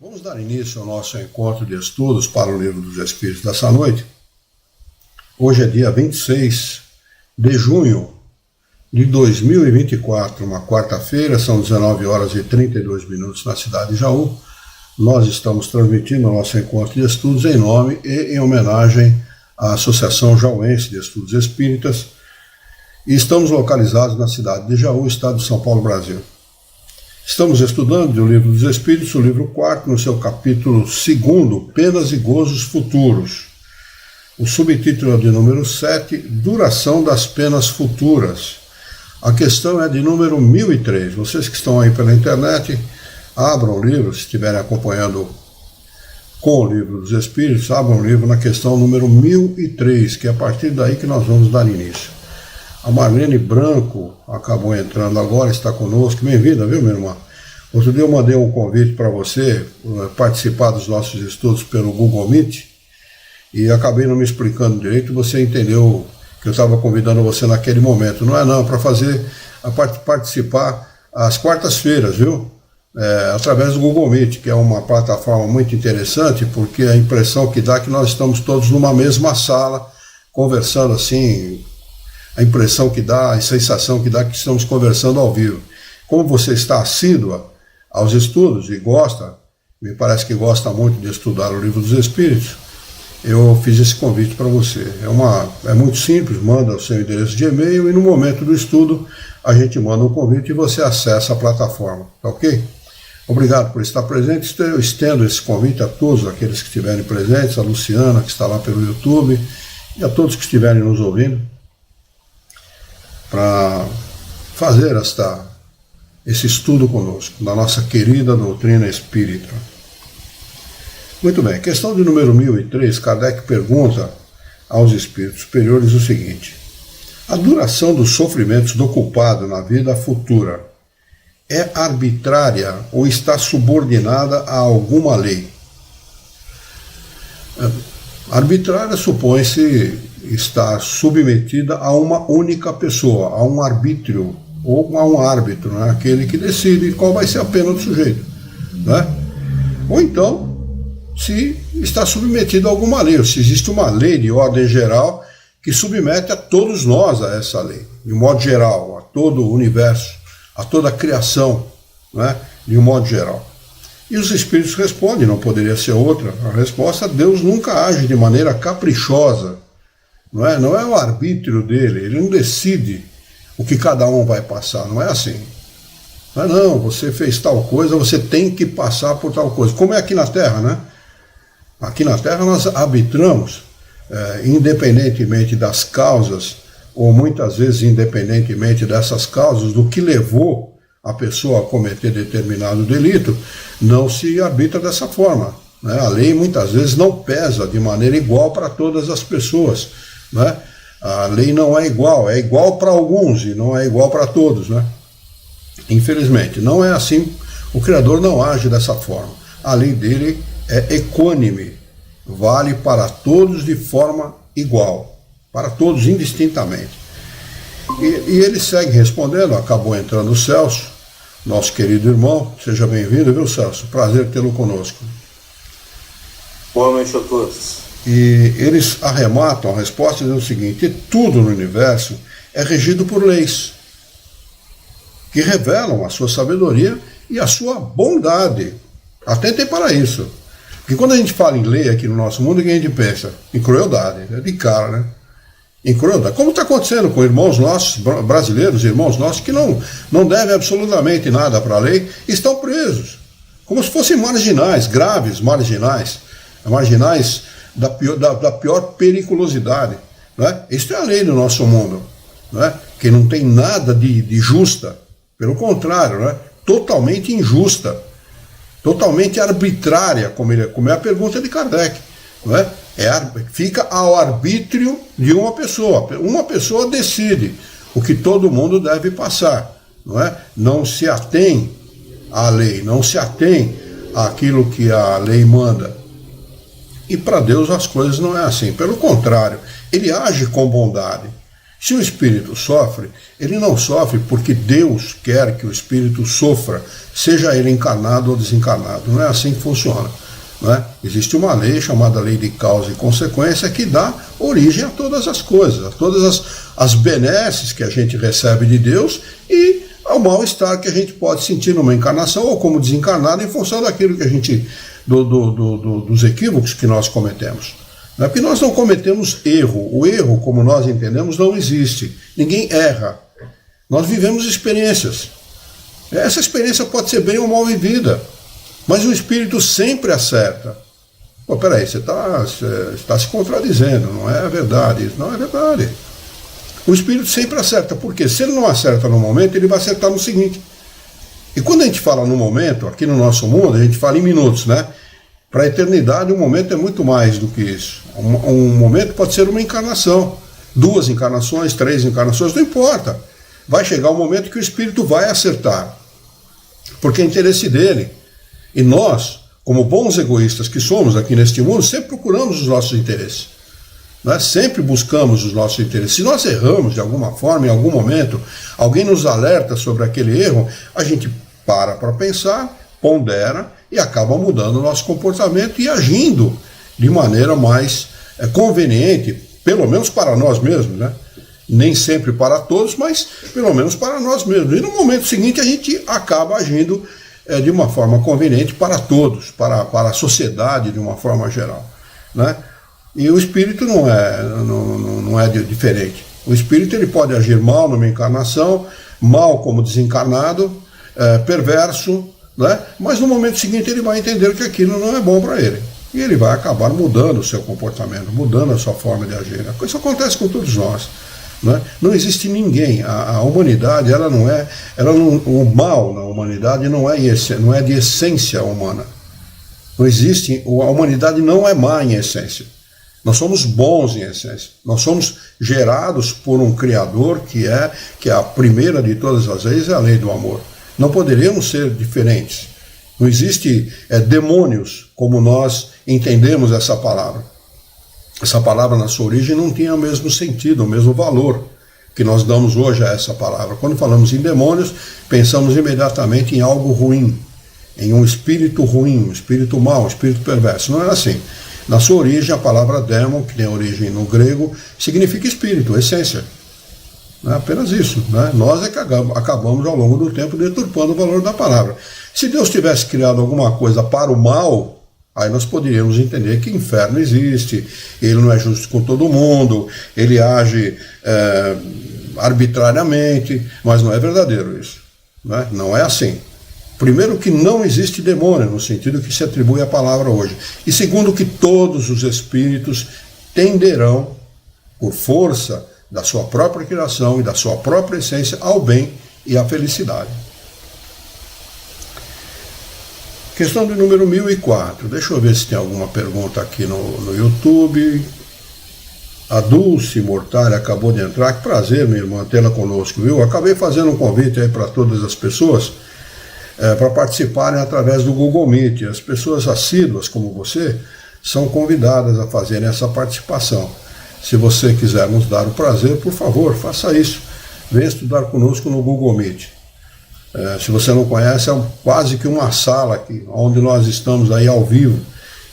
Vamos dar início ao nosso encontro de estudos para o Livro dos Espíritos dessa noite. Hoje é dia 26 de junho de 2024, uma quarta-feira, são 19 horas e 32 minutos na cidade de Jaú. Nós estamos transmitindo o nosso encontro de estudos em nome e em homenagem à Associação Jauense de Estudos Espíritas e estamos localizados na cidade de Jaú, estado de São Paulo, Brasil. Estamos estudando o Livro dos Espíritos, o livro 4, no seu capítulo 2, Penas e Gozos Futuros. O subtítulo é de número 7, Duração das Penas Futuras. A questão é de número 1003. Vocês que estão aí pela internet, abram o livro, se estiverem acompanhando com o Livro dos Espíritos, abram o livro na questão número 1003, que é a partir daí que nós vamos dar início. A Marlene Branco acabou entrando agora, está conosco. Bem-vinda, viu, minha irmã? Outro dia eu mandei um convite para você participar dos nossos estudos pelo Google Meet e acabei não me explicando direito. Você entendeu que eu estava convidando você naquele momento. Não é não, para participar às quartas-feiras, viu? Através do Google Meet, que é uma plataforma muito interessante, porque a impressão que dá é que nós estamos todos numa mesma sala, conversando assim. A impressão que dá, a sensação que dá que estamos conversando ao vivo. Como você está assídua aos estudos e gosta, me parece que gosta muito de estudar o Livro dos Espíritos, eu fiz esse convite para você. É muito simples, manda o seu endereço de e-mail e no momento do estudo a gente manda um convite e você acessa a plataforma, tá ok? Obrigado por estar presente. Eu estendo esse convite a todos aqueles que estiverem presentes, a Luciana que está lá pelo YouTube e a todos que estiverem nos ouvindo, para fazer esse estudo conosco, da nossa querida doutrina espírita. Muito bem, questão de número 1003, Kardec pergunta aos espíritos superiores o seguinte: a duração dos sofrimentos do culpado na vida futura é arbitrária ou está subordinada a alguma lei? Arbitrária supõe-se estar submetida a uma única pessoa, a um arbítrio, ou a um árbitro, né? Aquele que decide qual vai ser a pena do sujeito, né? Ou então, se está submetido a alguma lei, ou se existe uma lei de ordem geral que submete a todos nós a essa lei, de um modo geral, a todo o universo, a toda a criação, né? De um modo geral. E os espíritos respondem, não poderia ser outra, a resposta: Deus nunca age de maneira caprichosa. Não é o arbítrio dele, ele não decide o que cada um vai passar, não é assim. Não, você fez tal coisa, você tem que passar por tal coisa. Como é aqui na Terra, né? Aqui na Terra nós arbitramos, independentemente das causas, ou muitas vezes independentemente dessas causas, do que levou a pessoa a cometer determinado delito, não se arbitra dessa forma, né? A lei muitas vezes não pesa de maneira igual para todas as pessoas, né? A lei não é igual para alguns e não é igual para todos, né? Infelizmente, não é assim. O Criador não age dessa forma. A lei dele é equânime, vale para todos de forma igual, para todos indistintamente. E ele segue respondendo. Acabou entrando o Celso, nosso querido irmão. Seja bem-vindo, viu, Celso? Prazer tê-lo conosco. Boa noite a todos. E eles arrematam a resposta dizendo o seguinte: tudo no universo é regido por leis que revelam a sua sabedoria e a sua bondade. Atentem para isso. Porque quando a gente fala em lei aqui no nosso mundo, o que a gente pensa? Em crueldade, né? De cara, né? Em crueldade. Como está acontecendo com irmãos nossos, brasileiros, irmãos nossos, que não devem absolutamente nada para a lei, estão presos. Como se fossem marginais, graves marginais da pior periculosidade, né? Isso é a lei do nosso mundo, né? Que não tem nada de justa, pelo contrário, né? Totalmente injusta, totalmente arbitrária, como é a pergunta de Kardec, né? Fica ao arbítrio de uma pessoa decide o que todo mundo deve passar, não é? Não se atém à lei, não se atém àquilo que a lei manda. E para Deus as coisas não é assim. Pelo contrário, ele age com bondade. Se o espírito sofre, ele não sofre porque Deus quer que o espírito sofra, seja ele encarnado ou desencarnado. Não é assim que funciona. Não é? Existe uma lei chamada lei de causa e consequência que dá origem a todas as coisas, a todas as benesses que a gente recebe de Deus e ao mal-estar que a gente pode sentir numa encarnação ou como desencarnado em função daquilo que a gente, dos equívocos que nós cometemos. Não é porque nós não cometemos erro. O erro, como nós entendemos, não existe. Ninguém erra. Nós vivemos experiências. Essa experiência pode ser bem ou mal vivida, mas o espírito sempre acerta. Pô, peraí, você está se contradizendo, não é verdade. Isso não é verdade. O espírito sempre acerta, porque se ele não acerta no momento, ele vai acertar no seguinte. E quando a gente fala no momento, aqui no nosso mundo, a gente fala em minutos, né? Para a eternidade, um momento é muito mais do que isso. Um momento pode ser uma encarnação, 2 encarnações, 3 encarnações, não importa. Vai chegar um momento que o espírito vai acertar, porque é interesse dele. E nós, como bons egoístas que somos aqui neste mundo, sempre procuramos os nossos interesses. Nós sempre buscamos os nossos interesses. Se nós erramos de alguma forma, em algum momento, alguém nos alerta sobre aquele erro, a gente para pensar, pondera e acaba mudando o nosso comportamento e agindo de maneira mais conveniente, pelo menos para nós mesmos, né? Nem sempre para todos, mas pelo menos para nós mesmos. E no momento seguinte a gente acaba agindo de uma forma conveniente para todos, para a sociedade de uma forma geral, né? E o espírito não é diferente. O espírito ele pode agir mal numa encarnação, mal como desencarnado, perverso, né? Mas no momento seguinte ele vai entender que aquilo não é bom para ele. E ele vai acabar mudando o seu comportamento, mudando a sua forma de agir. Isso acontece com todos nós. Né? Não existe ninguém. A humanidade, o mal na humanidade não é de essência humana. Não existe, a humanidade não é má em essência. Nós somos bons em essência. Nós somos gerados por um Criador que é a primeira de todas as leis, é a lei do amor. Não poderíamos ser diferentes. Não existe demônios como nós entendemos essa palavra. Essa palavra na sua origem não tinha o mesmo sentido, o mesmo valor que nós damos hoje a essa palavra. Quando falamos em demônios, pensamos imediatamente em algo ruim, em um espírito ruim, um espírito mau, um espírito perverso. Não é assim. Na sua origem, a palavra démon, que tem origem no grego, significa espírito, essência. Não é apenas isso. Né? Nós é que acabamos ao longo do tempo deturpando o valor da palavra. Se Deus tivesse criado alguma coisa para o mal, aí nós poderíamos entender que inferno existe, ele não é justo com todo mundo, ele age arbitrariamente, mas não é verdadeiro isso. Né? Não é assim. Primeiro que não existe demônio, no sentido que se atribui à palavra hoje. E segundo que todos os espíritos tenderão, por força da sua própria criação e da sua própria essência, ao bem e à felicidade. Questão de número 1004. Deixa eu ver se tem alguma pergunta aqui no YouTube. A Dulce Mortalha acabou de entrar. Que prazer, minha irmã, tê-la conosco, viu? Acabei fazendo um convite aí para todas as pessoas para participarem através do Google Meet. As pessoas assíduas como você são convidadas a fazerem essa participação. Se você quiser nos dar o prazer, por favor, faça isso. Venha estudar conosco no Google Meet. Se você não conhece, é quase que uma sala aqui, onde nós estamos aí ao vivo.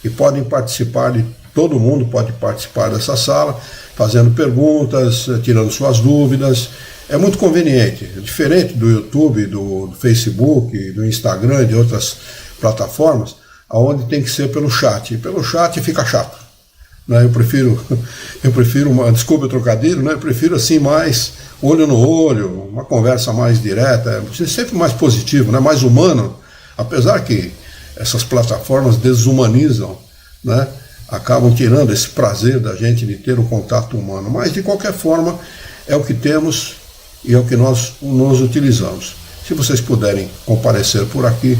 E podem participar, todo mundo pode participar dessa sala, fazendo perguntas, tirando suas dúvidas. É muito conveniente, diferente do YouTube, do Facebook, do Instagram e de outras plataformas, onde tem que ser pelo chat. E pelo chat fica chato. Né? Eu prefiro desculpa o trocadilho, né? Eu prefiro assim mais olho no olho, uma conversa mais direta, sempre mais positivo, né? Mais humano, apesar que essas plataformas desumanizam, né? Acabam tirando esse prazer da gente de ter o contato humano, mas de qualquer forma é o que temos e é o que nós nos utilizamos. Se vocês puderem comparecer por aqui,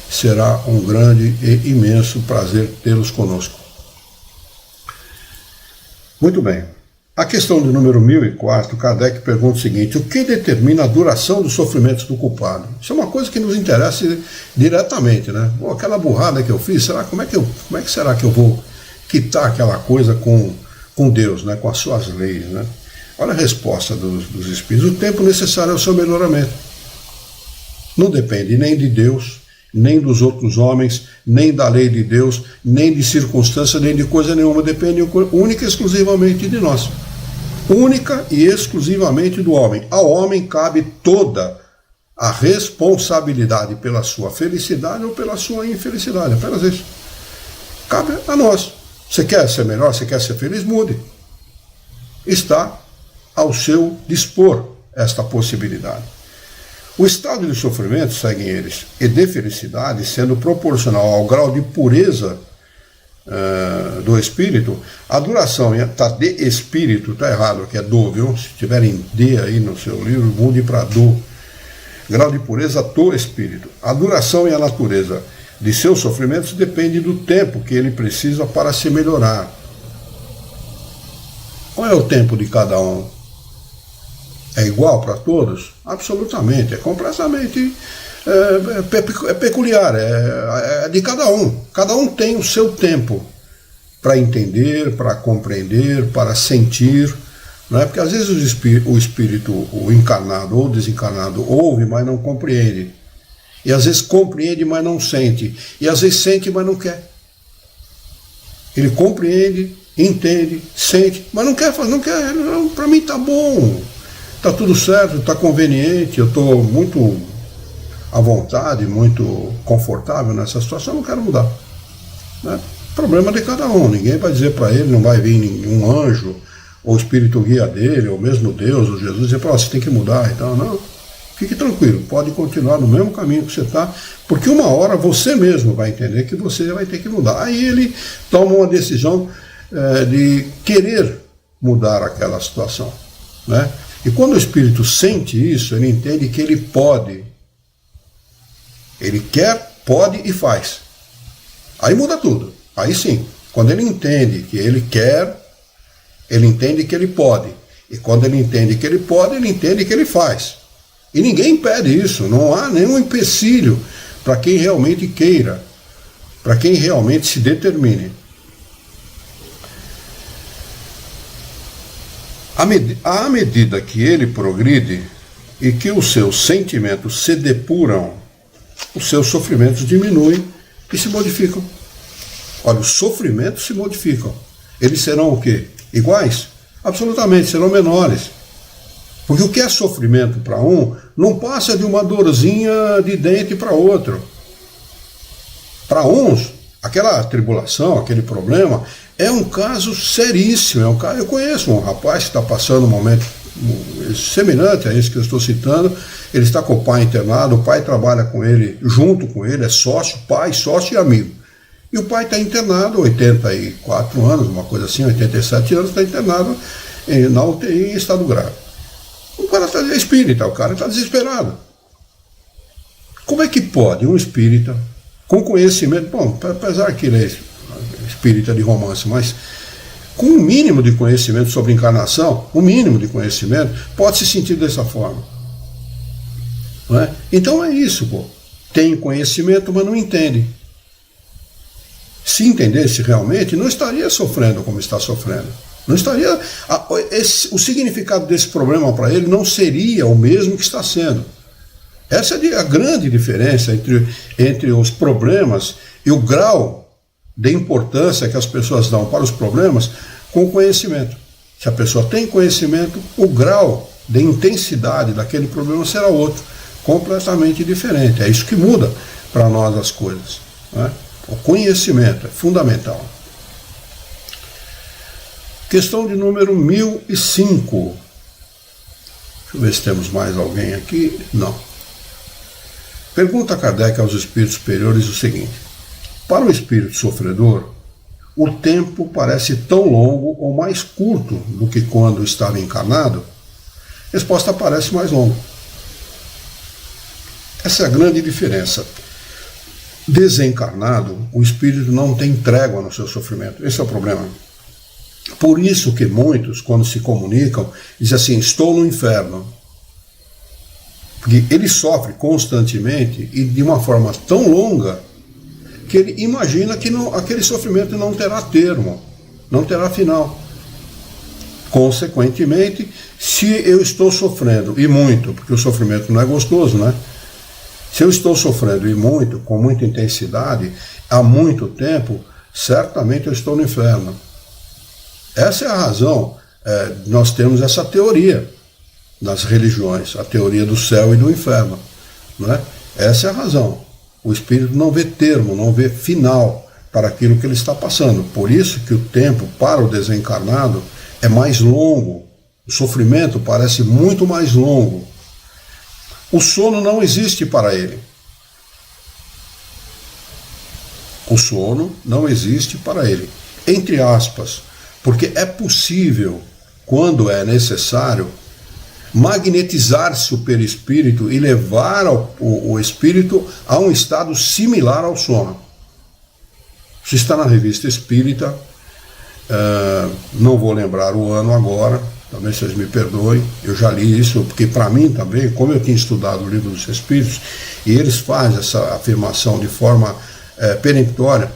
será um grande e imenso prazer tê-los conosco. Muito bem. A questão do número 1004, Kardec pergunta o seguinte: o que determina a duração dos sofrimentos do culpado? Isso é uma coisa que nos interessa diretamente, né? Pô, aquela burrada que eu fiz, como é que será que eu vou quitar aquela coisa com Deus, né? Com as suas leis, né? Olha a resposta dos espíritos. O tempo necessário ao seu melhoramento. Não depende nem de Deus, nem dos outros homens, nem da lei de Deus, nem de circunstância, nem de coisa nenhuma. Depende única e exclusivamente de nós. Única e exclusivamente do homem. Ao homem cabe toda a responsabilidade pela sua felicidade ou pela sua infelicidade. Apenas isso. Cabe a nós. Você quer ser melhor, você quer ser feliz? Mude. Está ao seu dispor esta possibilidade. O estado de sofrimento, seguem eles, e de felicidade, sendo proporcional ao grau de pureza do espírito, a duração tá de espírito, está errado, que é do, viu? Se tiverem D aí no seu livro, mude para do. Grau de pureza do espírito. A duração e a natureza de seus sofrimentos depende do tempo que ele precisa para se melhorar. Qual é o tempo de cada um? É igual para todos? Absolutamente, é completamente peculiar, é de cada um. Cada um tem o seu tempo para entender, para compreender, para sentir, não é? Porque às vezes o espírito, o encarnado ou desencarnado, ouve, mas não compreende. E às vezes compreende, mas não sente. E às vezes sente, mas não quer. Ele compreende, entende, sente, mas não quer fazer, não quer, para mim tá bom. Está tudo certo, está conveniente, eu estou muito à vontade, muito confortável nessa situação, não quero mudar. Né? Problema de cada um, ninguém vai dizer para ele, não vai vir nenhum anjo, ou o espírito guia dele, ou mesmo Deus, ou Jesus, dizer para você tem que mudar, então não. Fique tranquilo, pode continuar no mesmo caminho que você está, porque uma hora você mesmo vai entender que você vai ter que mudar. Aí ele toma uma decisão de querer mudar aquela situação, né? E quando o espírito sente isso, ele entende que ele pode. Ele quer, pode e faz. Aí muda tudo. Aí sim, quando ele entende que ele quer, ele entende que ele pode. E quando ele entende que ele pode, ele entende que ele faz. E ninguém impede isso, não há nenhum empecilho para quem realmente queira, para quem realmente se determine. À medida que ele progride e que os seus sentimentos se depuram, os seus sofrimentos diminuem e se modificam. Olha, os sofrimentos se modificam. Eles serão o quê? Iguais? Absolutamente, serão menores. Porque o que é sofrimento para um não passa de uma dorzinha de dente para outro. Para uns, aquela tribulação, aquele problema, é um caso seríssimo. Eu conheço um rapaz que está passando um momento semelhante a esse que eu estou citando. Ele está com o pai internado, o pai trabalha com ele, junto com ele, é sócio, pai, sócio e amigo. E o pai está internado, 84 anos, uma coisa assim, 87 anos, está internado na UTI em estado grave. O cara está espírita, o cara está desesperado. Como é que pode um espírita, com conhecimento, bom, apesar que ele é espírita de romance, mas com um mínimo de conhecimento sobre encarnação, um mínimo de conhecimento, pode se sentir dessa forma. Não é? Então é isso, pô. Tem conhecimento, mas não entende. Se entendesse realmente, não estaria sofrendo como está sofrendo. Não estaria. O significado desse problema para ele não seria o mesmo que está sendo. Essa é a grande diferença entre os problemas e o grau de importância que as pessoas dão para os problemas com o conhecimento. Se a pessoa tem conhecimento, o grau de intensidade daquele problema será outro, completamente diferente. É isso que muda para nós as coisas, né? O conhecimento é fundamental. Questão de número 1005. Deixa eu ver se temos mais alguém aqui. Não. Pergunta Kardec aos espíritos superiores o seguinte: para o espírito sofredor, o tempo parece tão longo ou mais curto do que quando estava encarnado? Resposta: parece mais longo. Essa é a grande diferença. Desencarnado, o espírito não tem trégua no seu sofrimento. Esse é o problema. Por isso que muitos, quando se comunicam, dizem assim: estou no inferno. Porque ele sofre constantemente e de uma forma tão longa que ele imagina que aquele sofrimento não terá termo, não terá final. Consequentemente, se eu estou sofrendo, e muito, porque o sofrimento não é gostoso, né? Se eu estou sofrendo e muito, com muita intensidade, há muito tempo, certamente eu estou no inferno. Essa é a razão, nós temos essa teoria nas religiões, a teoria do céu e do inferno, né? Essa é a razão. O espírito não vê termo, não vê final para aquilo que ele está passando. Por isso que o tempo para o desencarnado é mais longo. O sofrimento parece muito mais longo. O sono não existe para ele. O sono não existe para ele. Entre aspas, porque é possível, quando é necessário, magnetizar-se o perispírito e levar o espírito a um estado similar ao sono. Isso está na Revista Espírita, não vou lembrar o ano agora, também vocês me perdoem, eu já li isso, porque para mim também, como eu tinha estudado o Livro dos Espíritos, e eles fazem essa afirmação de forma peremptória,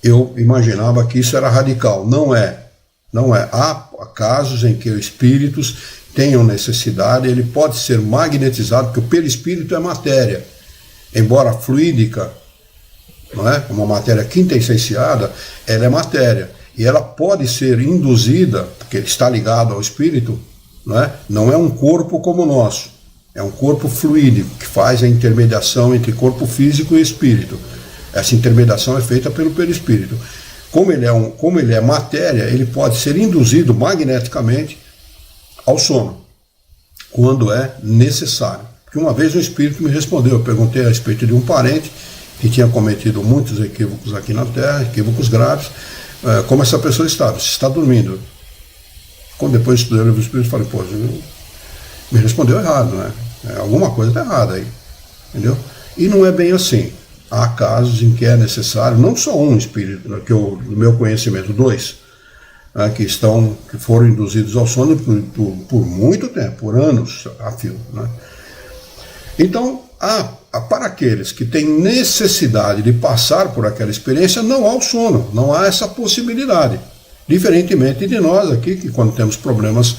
eu imaginava que isso era radical. Não é. Não é. Há casos em que os espíritos tenham necessidade, ele pode ser magnetizado, porque o perispírito é matéria, embora fluídica, não é? Uma matéria quintessenciada, ela é matéria, e ela pode ser induzida, porque está ligado ao espírito, não é um corpo como o nosso, é um corpo fluídico, que faz a intermediação entre corpo físico e espírito. Essa intermediação é feita pelo perispírito. Como ele é matéria, ele pode ser induzido magneticamente ao sono, quando é necessário. Porque uma vez um espírito me respondeu, eu perguntei a respeito de um parente que tinha cometido muitos equívocos aqui na Terra, equívocos graves, como essa pessoa estava, se está dormindo. Quando depois estudei o Livro dos Espíritos, falei, pô, me respondeu errado, né? Alguma coisa está errada aí, entendeu? E não é bem assim. Há casos em que é necessário, não só um espírito, né, que no meu conhecimento, 2, que foram induzidos ao sono por muito tempo, por anos a fio, né? Então, para aqueles que têm necessidade de passar por aquela experiência, não há o sono, não há essa possibilidade. Diferentemente de nós aqui, que quando temos problemas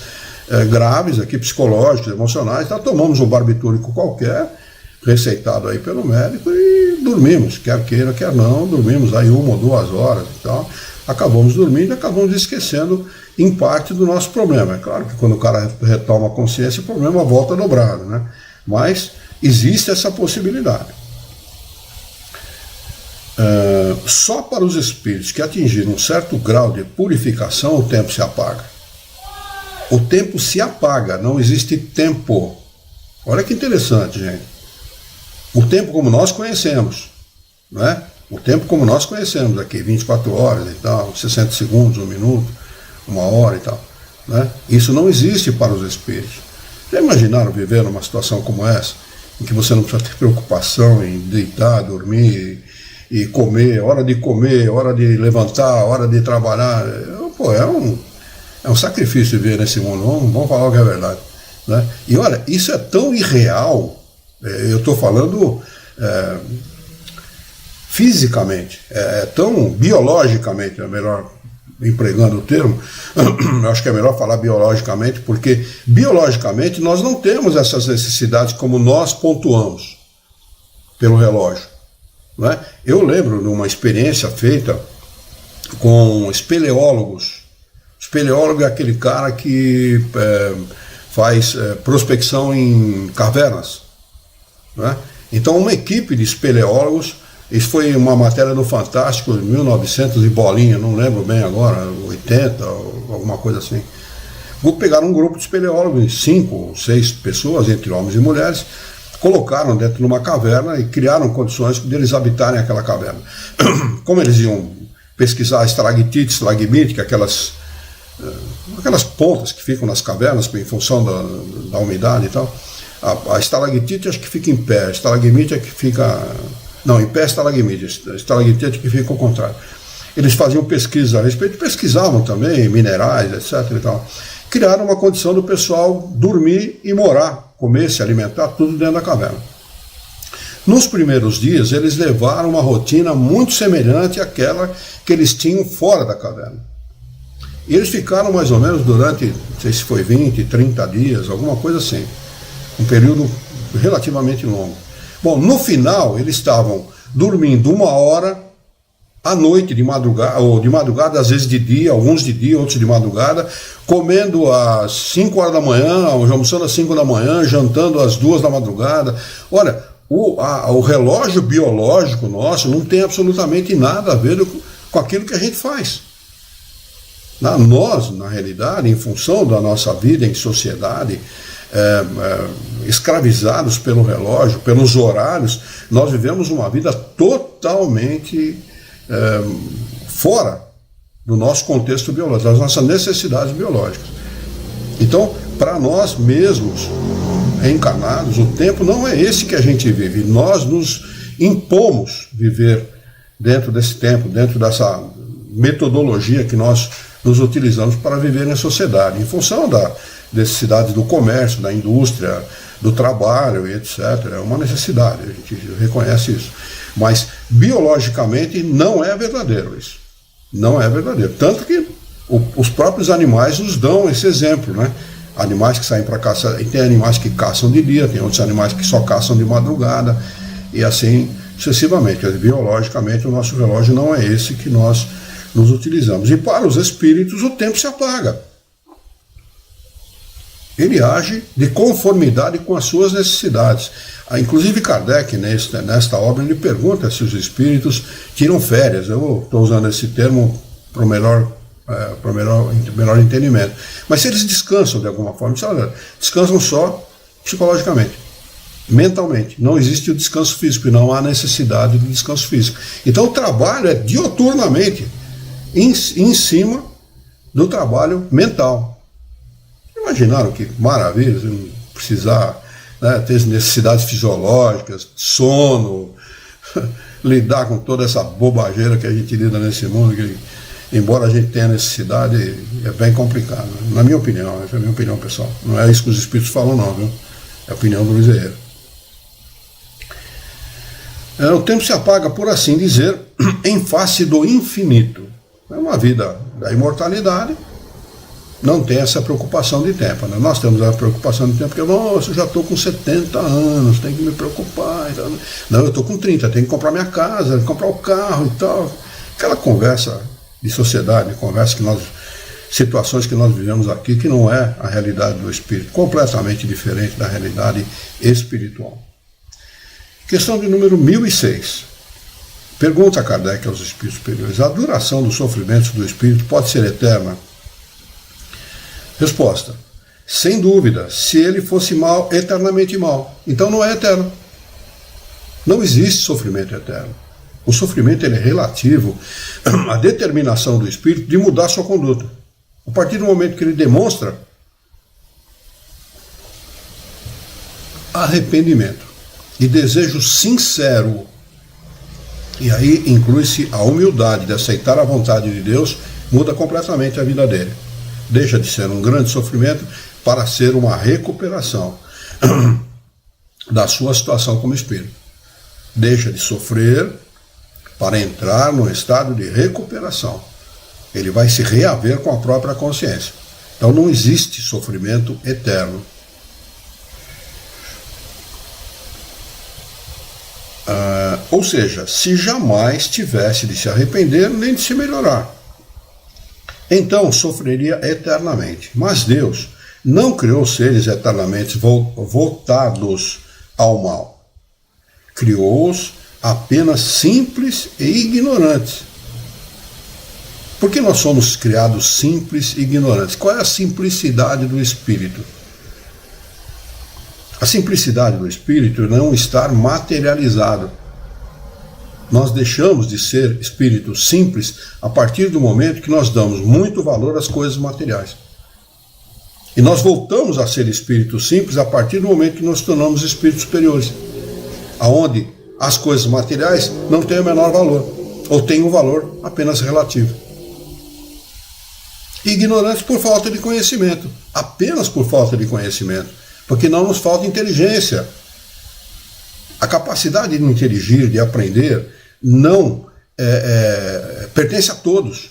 graves, aqui, psicológicos, emocionais, tomamos um barbitúrico qualquer, receitado aí pelo médico, e dormimos, quer queira, quer não, dormimos aí 1 ou 2 horas e tal, acabamos dormindo e acabamos esquecendo em parte do nosso problema. É claro que quando o cara retoma a consciência, o problema volta dobrado, né? Mas existe essa possibilidade. Só para os espíritos que atingiram um certo grau de purificação, o tempo se apaga. O tempo se apaga, não existe tempo. Olha que interessante, gente. O tempo como nós conhecemos, não é? O tempo como nós conhecemos aqui, 24 horas e tal, 60 segundos, 1 minuto, 1 hora e tal, né? Isso não existe para os espíritos. Já imaginaram viver numa situação como essa, em que você não precisa ter preocupação em deitar, dormir e comer, hora de levantar, hora de trabalhar? Pô, é um sacrifício viver nesse mundo, vamos falar o que é verdade, né? E olha, isso é tão irreal. Eu estou falando fisicamente, tão biologicamente, é melhor empregando o termo, eu acho que é melhor falar biologicamente, porque biologicamente nós não temos essas necessidades como nós pontuamos pelo relógio, não é? Eu lembro de uma experiência feita com espeleólogos. Espeleólogo é aquele cara que faz prospecção em cavernas. Né? Então uma equipe de espeleólogos, isso foi uma matéria do Fantástico de 1900 e bolinha, não lembro bem agora, 80, alguma coisa assim. Pegaram um grupo de espeleólogos, 5 ou 6 pessoas, entre homens e mulheres, colocaram dentro de uma caverna e criaram condições de eles habitarem aquela caverna. Como eles iam pesquisar estalactite, estalagmite, aquelas pontas que ficam nas cavernas em função da umidade e tal. A estalactite acho que fica em pé, a estalagmite é que fica... Não, em pé é estalagmite, a estalactite é que fica ao contrário. Eles faziam pesquisas a respeito, pesquisavam também minerais, etc. e tal. Criaram uma condição do pessoal dormir e morar, comer, se alimentar, tudo dentro da caverna. Nos primeiros dias, eles levaram uma rotina muito semelhante àquela que eles tinham fora da caverna. E eles ficaram mais ou menos durante, não sei se foi 20, 30 dias, alguma coisa assim. Um período relativamente longo. Bom, no final eles estavam dormindo 1 hora à noite, de madrugada, ou de madrugada, às vezes de dia, alguns de dia, outros de madrugada, comendo às 5 horas da manhã, almoçando às 5 da manhã, jantando às 2 da madrugada. Olha, o relógio biológico nosso não tem absolutamente nada a ver com aquilo que a gente faz. Nós, na realidade, em função da nossa vida em sociedade, escravizados pelo relógio, pelos horários, nós vivemos uma vida totalmente fora do nosso contexto biológico, das nossas necessidades biológicas. Então, para nós mesmos, reencarnados, o tempo não é esse que a gente vive. Nós nos impomos viver dentro desse tempo, dentro dessa metodologia que nós nos utilizamos para viver na sociedade, em função da necessidade do comércio, da indústria, do trabalho e etc. É uma necessidade, a gente reconhece isso. Mas biologicamente não é verdadeiro isso. Não é verdadeiro. Tanto que os próprios animais nos dão esse exemplo, né? Animais que saem para caça, e tem animais que caçam de dia, tem outros animais que só caçam de madrugada, e assim sucessivamente. Biologicamente o nosso relógio não é esse que nós nos utilizamos. E para os espíritos o tempo se apaga. Ele age de conformidade com as suas necessidades. Inclusive Kardec, nesta obra, ele pergunta se os espíritos tiram férias. Eu estou usando esse termo para o melhor entendimento. Mas se eles descansam de alguma forma, descansam só psicologicamente, mentalmente. Não existe o descanso físico e não há necessidade de descanso físico. Então o trabalho é dioturnamente em cima do trabalho mental. Imaginaram que maravilha, não precisar, né, ter necessidades fisiológicas, sono, lidar com toda essa bobageira que a gente lida nesse mundo, que, embora a gente tenha necessidade, é bem complicado. Né? Na minha opinião, essa é a minha opinião pessoal. Não é isso que os espíritos falam não, viu? É a opinião do Luiz Herrera. O tempo se apaga, por assim dizer, em face do infinito. É uma vida da imortalidade, não tem essa preocupação de tempo. Né? Nós temos a preocupação de tempo, porque, nossa, eu já estou com 70 anos, tenho que me preocupar. Então, não, eu estou com 30, tenho que comprar minha casa, tenho que comprar o carro e tal. Aquela conversa de sociedade, situações que nós vivemos aqui, que não é a realidade do espírito, completamente diferente da realidade espiritual. Questão de número 1006. Pergunta Kardec aos espíritos superiores: a duração dos sofrimentos do espírito pode ser eterna? Resposta: sem dúvida, se ele fosse mal, eternamente mal. Então não é eterno. Não existe sofrimento eterno. O sofrimento ele é relativo à determinação do espírito de mudar sua conduta. A partir do momento que ele demonstra arrependimento e desejo sincero, e aí inclui-se a humildade de aceitar a vontade de Deus, muda completamente a vida dele. Deixa de ser um grande sofrimento para ser uma recuperação da sua situação como espírito. Deixa de sofrer para entrar no estado de recuperação. Ele vai se reaver com a própria consciência. Então não existe sofrimento eterno. Ou seja, se jamais tivesse de se arrepender nem de se melhorar, então sofreria eternamente. Mas Deus não criou seres eternamente voltados ao mal. Criou-os apenas simples e ignorantes. Por que nós somos criados simples e ignorantes? Qual é a simplicidade do espírito? A simplicidade do espírito é não estar materializado. Nós deixamos de ser espíritos simples a partir do momento que nós damos muito valor às coisas materiais. E nós voltamos a ser espíritos simples a partir do momento que nos tornamos espíritos superiores, aonde as coisas materiais não têm o menor valor, ou têm um valor apenas relativo. Ignorantes por falta de conhecimento, apenas por falta de conhecimento, porque não nos falta inteligência. A capacidade de inteligir, de aprender, não pertence a todos.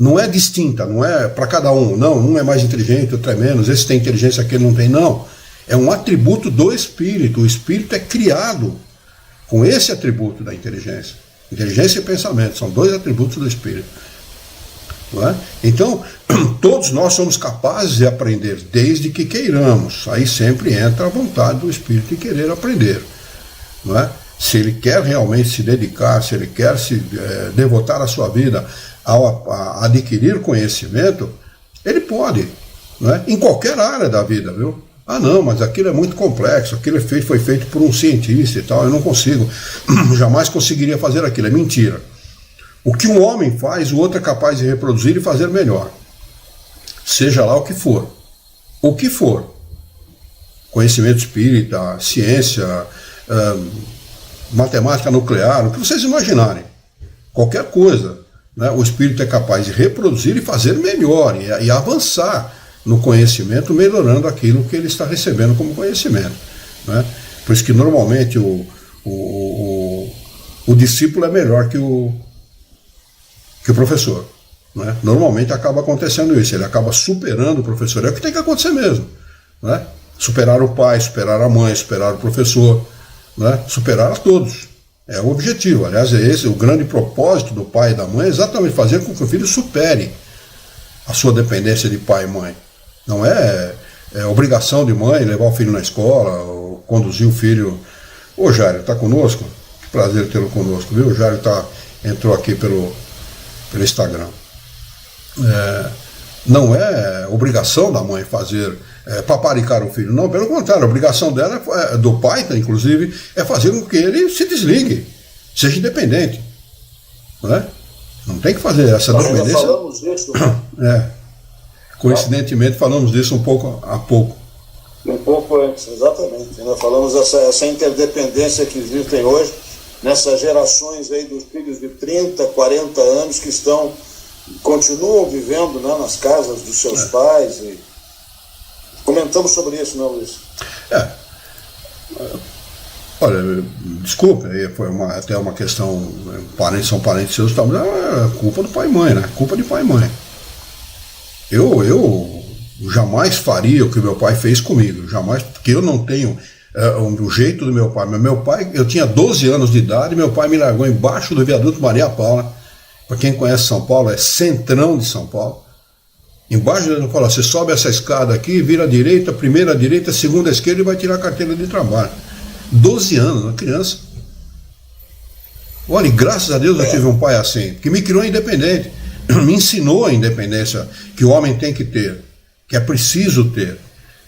Não é distinta, não é para cada um. Não, um é mais inteligente, outro é menos, esse tem inteligência, aquele não tem. Não. É um atributo do espírito. O espírito é criado com esse atributo da inteligência. Inteligência e pensamento são dois atributos do espírito. Não é? Então, todos nós somos capazes de aprender, desde que queiramos. Aí sempre entra a vontade do espírito de querer aprender. Não é? Se ele quer realmente se dedicar, se ele quer se devotar a sua vida a adquirir conhecimento, ele pode, não é? Em qualquer área da vida, viu? Ah, não, mas aquilo é muito complexo, aquilo foi feito por um cientista e tal, eu não consigo, jamais conseguiria fazer aquilo, é mentira. O que um homem faz, o outro é capaz de reproduzir e fazer melhor. Seja lá o que for. O que for. Conhecimento espírita, ciência, matemática nuclear, o que vocês imaginarem. Qualquer coisa, né? O espírito é capaz de reproduzir e fazer melhor, e avançar no conhecimento, melhorando aquilo que ele está recebendo como conhecimento. Né? Por isso que normalmente o discípulo é melhor que o professor. Né? Normalmente acaba acontecendo isso, ele acaba superando o professor, é o que tem que acontecer mesmo. Né? Superar o pai, superar a mãe, superar o professor, né? Superar a todos. É o objetivo. Aliás, é esse o grande propósito do pai e da mãe, é exatamente fazer com que o filho supere a sua dependência de pai e mãe. Não é obrigação de mãe levar o filho na escola, ou conduzir o filho. Ô Jairo, está conosco? Que prazer tê-lo conosco, viu? O Jairo entrou aqui pelo Instagram. Não é obrigação da mãe fazer, paparicar o filho, não, pelo contrário, a obrigação dela, do pai, inclusive, é fazer com que ele se desligue, seja independente. Não é? Não tem que fazer essa dependência. Nós falamos disso, né? Coincidentemente, falamos disso há pouco. Um pouco antes, exatamente. Nós falamos essa interdependência que existem hoje, nessas gerações aí dos filhos de 30, 40 anos que continuam vivendo, né, nas casas dos seus pais. E comentamos sobre isso, não, Luiz? Olha, desculpa, foi até uma questão, são parentes seus, mas é culpa do pai e mãe, né? Culpa de pai e mãe. Eu jamais faria o que meu pai fez comigo, jamais, porque eu não tenho o jeito do meu pai. Mas meu pai, eu tinha 12 anos de idade, meu pai me largou embaixo do viaduto Maria Paula. Para quem conhece São Paulo, é centrão de São Paulo. Embaixo do viaduto, você sobe essa escada aqui, vira à direita, primeira à direita, segunda à esquerda e vai tirar a carteira de trabalho. 12 anos, uma criança. Olha, e graças a Deus eu tive um pai assim, que me criou independente, me ensinou a independência que o homem tem que ter, que é preciso ter.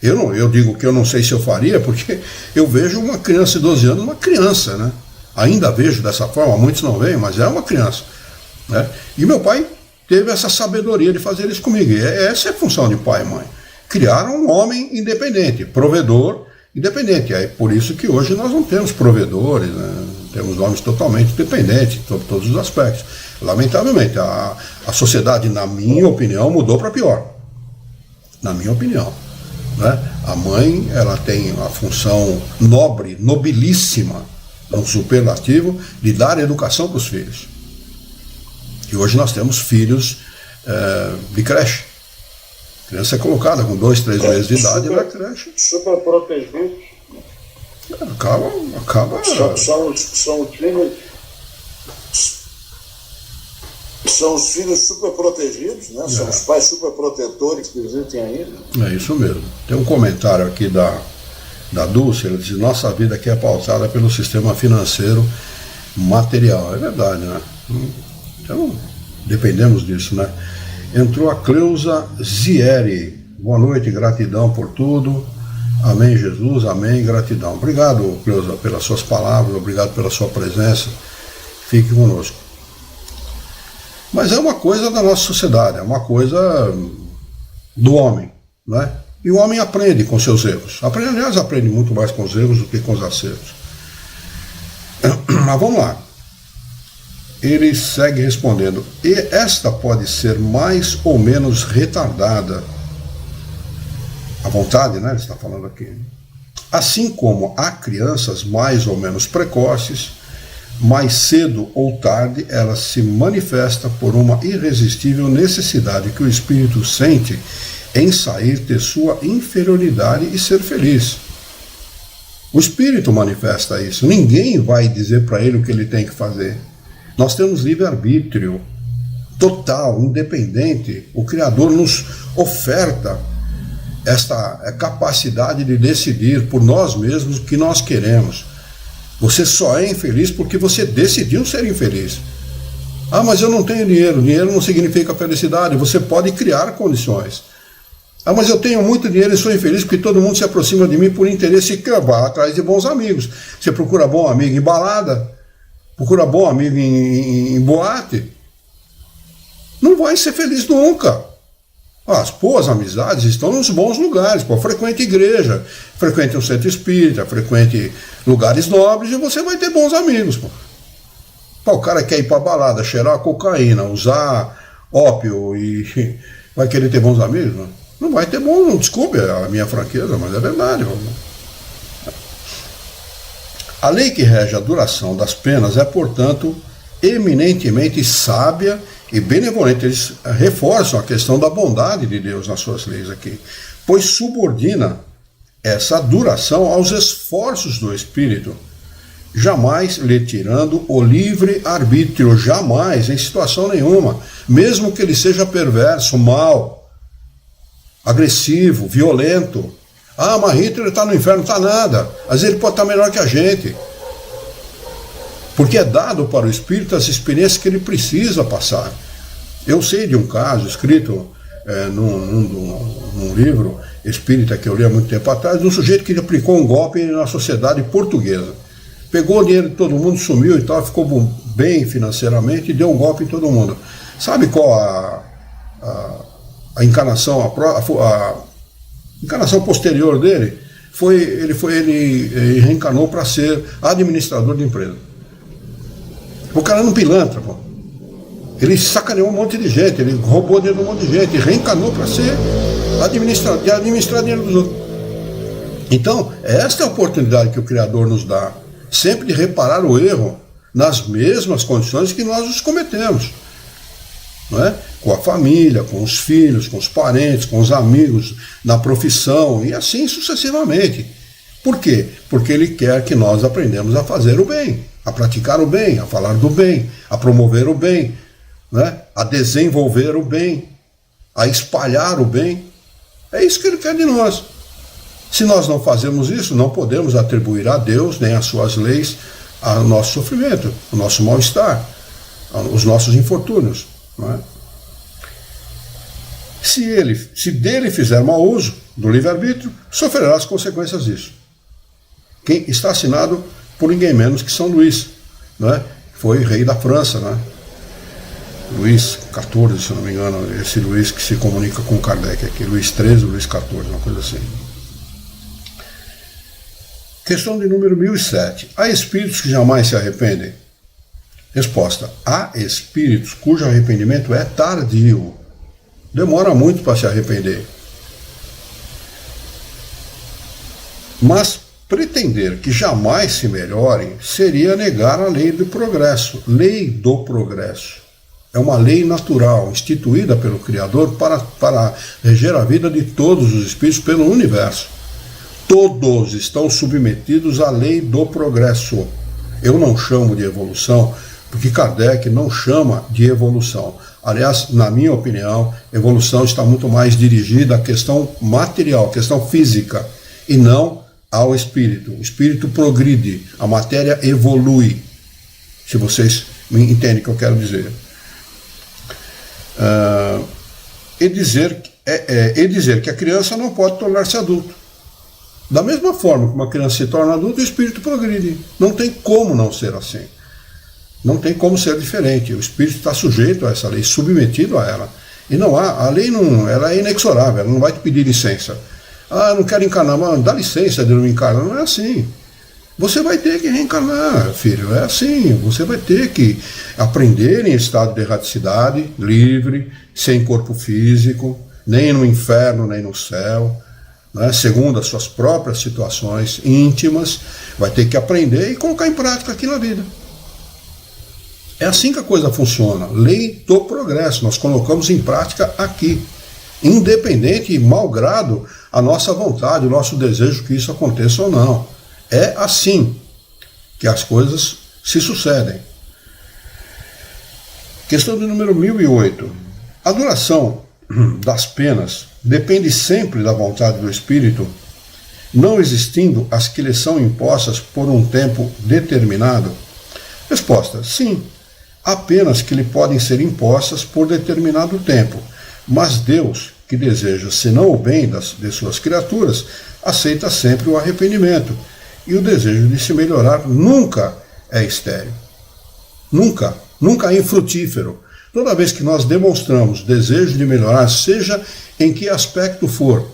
Eu digo que eu não sei se eu faria, porque eu vejo uma criança de 12 anos, uma criança, né? Ainda vejo dessa forma, muitos não veem, mas é uma criança. Né? E meu pai teve essa sabedoria de fazer isso comigo. E essa é a função de pai e mãe. Criar um homem independente, provedor independente. É por isso que hoje nós não temos provedores, né? Temos homens totalmente dependentes, em todos os aspectos. Lamentavelmente, a sociedade, na minha opinião, mudou para pior. Na minha opinião. Né? A mãe, ela tem a função nobre, nobilíssima, um superlativo, de dar educação para os filhos. E hoje nós temos filhos de creche. A criança é colocada com 2, 3 meses de idade na creche. Super protegidos. Acaba. São os filhos super protegidos, né? São os pais super protetores que existem aí. É isso mesmo. Tem um comentário aqui da Dulce, ela diz: nossa vida aqui é pautada pelo sistema financeiro material. É verdade, né? Então, dependemos disso, né? Entrou a Cleusa Zieri. Boa noite, gratidão por tudo. Amém, Jesus, amém, gratidão. Obrigado, Cleusa, pelas suas palavras, obrigado pela sua presença. Fique conosco. Mas é uma coisa da nossa sociedade, é uma coisa do homem, né? E o homem aprende com seus erros. Aliás, aprende muito mais com os erros do que com os acertos. Mas vamos lá. Ele segue respondendo: e esta pode ser mais ou menos retardada. A vontade, né? Ele está falando aqui. Assim como há crianças mais ou menos precoces, mais cedo ou tarde ela se manifesta por uma irresistível necessidade que o espírito sente em sair de sua inferioridade e ser feliz. O espírito manifesta isso. Ninguém vai dizer para ele o que ele tem que fazer. Nós temos livre-arbítrio total, independente. O Criador nos oferta esta capacidade de decidir por nós mesmos o que nós queremos. Você só é infeliz porque você decidiu ser infeliz. Ah, mas eu não tenho dinheiro. Dinheiro não significa felicidade. Você pode criar condições. Ah, mas eu tenho muito dinheiro e sou infeliz porque todo mundo se aproxima de mim por interesse que eu vá atrás de bons amigos. Você procura bom amigo em balada, procura bom amigo em boate. Não vai ser feliz nunca. As boas amizades estão nos bons lugares. Pô, frequente igreja, frequente um centro espírita, frequente lugares nobres e você vai ter bons amigos. Pô. Pô, o cara quer ir para balada, cheirar cocaína, usar ópio e vai querer ter bons amigos? Não vai ter bom, não, desculpe a minha franqueza, mas é verdade. A lei que rege a duração das penas é, portanto, eminentemente sábia e benevolente. Eles reforçam a questão da bondade de Deus nas suas leis aqui, pois subordina essa duração aos esforços do espírito, jamais lhe tirando o livre-arbítrio, jamais, em situação nenhuma, mesmo que ele seja perverso, mau, agressivo, violento. Ah, mas Hitler está no inferno, está nada. Às vezes ele pode estar melhor que a gente. Porque é dado para o espírito as experiências que ele precisa passar. Eu sei de um caso escrito num livro espírita que eu li há muito tempo atrás, de um sujeito que aplicou um golpe na sociedade portuguesa. Pegou o dinheiro de todo mundo, sumiu e tal, ficou bem financeiramente e deu um golpe em todo mundo. Sabe qual a encarnação, a encarnação posterior dele? Ele reencarnou para ser administrador de empresa. O cara era um pilantra, pô. Ele sacaneou um monte de gente, ele roubou dinheiro de um monte de gente, reencarnou para ser administrar dinheiro dos outros. Então, esta é a oportunidade que o Criador nos dá, sempre de reparar o erro nas mesmas condições que nós os cometemos. Não é? Com a família, com os filhos, com os parentes, com os amigos, na profissão e assim sucessivamente. Por quê? Porque ele quer que nós aprendamos a fazer o bem, a praticar o bem, a falar do bem, a promover o bem, né? A desenvolver o bem, a espalhar o bem. É isso que ele quer de nós. Se nós não fazemos isso, não podemos atribuir a Deus, nem às suas leis, ao nosso sofrimento, o nosso mal-estar, os nossos infortúnios. Não é? Se dele fizer mau uso do livre-arbítrio, sofrerá as consequências disso. Quem está assinado por ninguém menos que São Luís, né? Foi rei da França, né? Luís XIV, se não me engano, esse Luís que se comunica com Kardec aqui, Luís XIII, Luís XIV, uma coisa assim. Questão de número 1007. Há espíritos que jamais se arrependem? Resposta: há espíritos cujo arrependimento é tardio. Demora muito para se arrepender. Mas pretender que jamais se melhorem seria negar a lei do progresso. Lei do progresso. É uma lei natural, instituída pelo Criador para reger a vida de todos os espíritos pelo universo. Todos estão submetidos à lei do progresso. Eu não chamo de evolução, porque Kardec não chama de evolução. Aliás, na minha opinião, evolução está muito mais dirigida à questão material, à questão física, e não ao espírito. O espírito progride, a matéria evolui, se vocês me entendem o que eu quero dizer. E dizer que a criança não pode tornar-se adulto. Da mesma forma que uma criança se torna adulta, o espírito progride. Não tem como não ser assim. Não tem como ser diferente. O espírito está sujeito a essa lei, submetido a ela. E não há, a lei não, ela é inexorável, ela não vai te pedir licença. Ah, eu não quero encarnar, mas dá licença de não encarnar. Não é assim. Você vai ter que reencarnar, filho, é assim. Você vai ter que aprender em estado de erraticidade, livre, sem corpo físico, nem no inferno, nem no céu, né? Segundo as suas próprias situações íntimas, vai ter que aprender e colocar em prática aqui na vida. É assim que a coisa funciona. Lei do progresso. Nós colocamos em prática aqui. Independente e malgrado a nossa vontade, o nosso desejo que isso aconteça ou não. É assim que as coisas se sucedem. Questão de número 1008. A duração das penas depende sempre da vontade do Espírito, não existindo as que lhe são impostas por um tempo determinado? Resposta: sim. Há penas que lhe podem ser impostas por determinado tempo, mas Deus, que deseja senão o bem de suas criaturas, aceita sempre o arrependimento, e o desejo de se melhorar nunca é estéril. Nunca é infrutífero. Toda vez que nós demonstramos desejo de melhorar, seja em que aspecto for,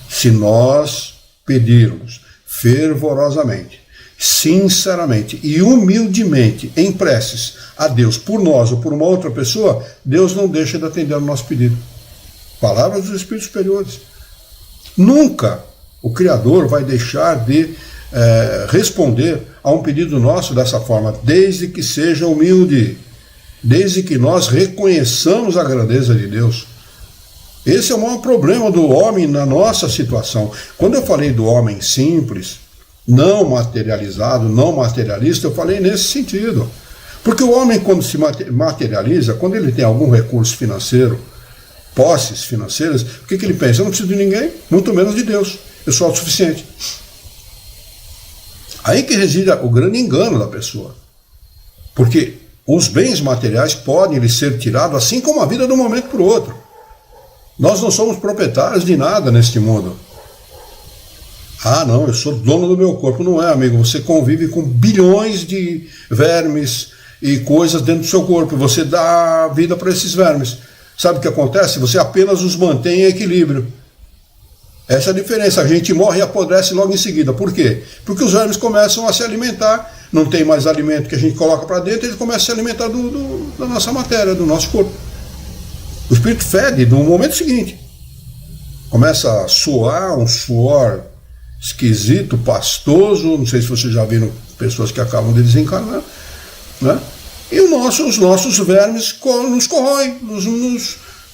se nós pedirmos fervorosamente, sinceramente e humildemente em preces a Deus por nós ou por uma outra pessoa, Deus não deixa de atender ao nosso pedido. Palavras dos Espíritos Superiores. Nunca o Criador vai deixar de responder a um pedido nosso dessa forma, desde que seja humilde, desde que nós reconheçamos a grandeza de Deus. Esse é o maior problema do homem na nossa situação. Quando eu falei do homem simples, não materializado, não materialista, eu falei nesse sentido. Porque o homem, quando se materializa, quando ele tem algum recurso financeiro, posses financeiras, o que ele pensa? Eu não preciso de ninguém, muito menos de Deus. Eu sou autossuficiente. Aí que reside o grande engano da pessoa. Porque os bens materiais podem lhe ser tirados, assim como a vida de um momento para o outro. Nós não somos proprietários de nada neste mundo. Ah, não, eu sou dono do meu corpo. Não é, amigo. Você convive com bilhões de vermes e coisas dentro do seu corpo. E você dá vida para esses vermes. Sabe o que acontece? Você apenas os mantém em equilíbrio. Essa é a diferença. A gente morre e apodrece logo em seguida. Por quê? Porque os vermes começam a se alimentar. Não tem mais alimento que a gente coloca para dentro, eles começam a se alimentar da nossa matéria, do nosso corpo. O espírito fede no momento seguinte. Começa a suar um suor esquisito, pastoso. Não sei se vocês já viram pessoas que acabam de desencarnar, né? E os nossos vermes nos corroem,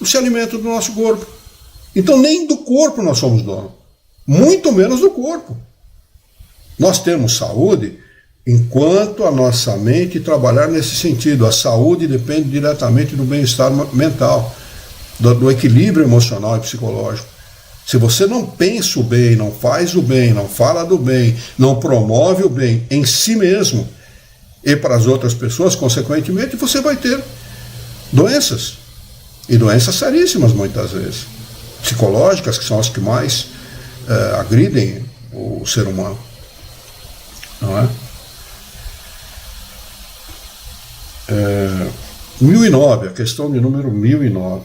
se alimentam do nosso corpo. Então nem do corpo nós somos donos, muito menos do corpo. Nós temos saúde enquanto a nossa mente trabalhar nesse sentido. A saúde depende diretamente do bem-estar mental, do equilíbrio emocional e psicológico. Se você não pensa o bem, não faz o bem, não fala do bem, não promove o bem em si mesmo e para as outras pessoas, consequentemente, você vai ter doenças. E doenças seríssimas, muitas vezes. Psicológicas, que são as que mais agridem o ser humano. Não é? 1009, a questão de número 1009.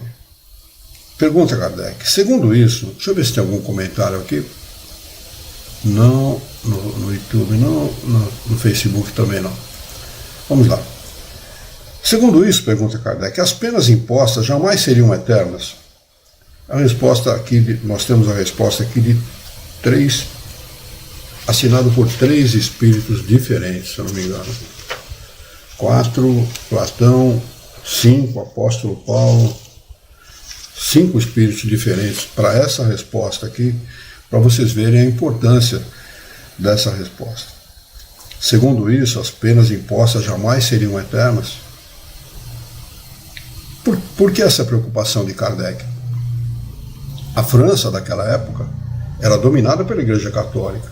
Pergunta Kardec: segundo isso, deixa eu ver se tem algum comentário aqui. Não, no YouTube não, no Facebook também não. Vamos lá. Segundo isso, pergunta Kardec, as penas impostas jamais seriam eternas? A resposta aqui, nós temos a resposta aqui de 3, assinado por 3 espíritos diferentes, se eu não me engano. 4, Platão, 5, Apóstolo Paulo, 5 espíritos diferentes para essa resposta aqui, para vocês verem a importância dessa resposta. Segundo isso, as penas impostas jamais seriam eternas. Por que essa preocupação de Kardec? A França, daquela época, era dominada pela Igreja Católica.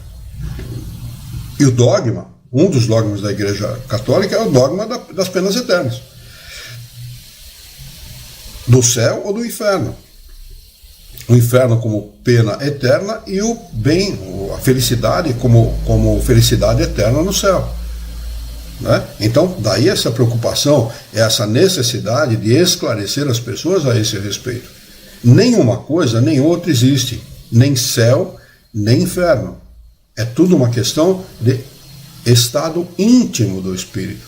E o dogma, um dos dogmas da Igreja Católica é o dogma das penas eternas. Do céu ou do inferno. O inferno como pena eterna e o bem, a felicidade como felicidade eterna no céu. Né? Então, daí essa preocupação, essa necessidade de esclarecer as pessoas a esse respeito. Nenhuma coisa, nem outra existe. Nem céu, nem inferno. É tudo uma questão de estado íntimo do espírito.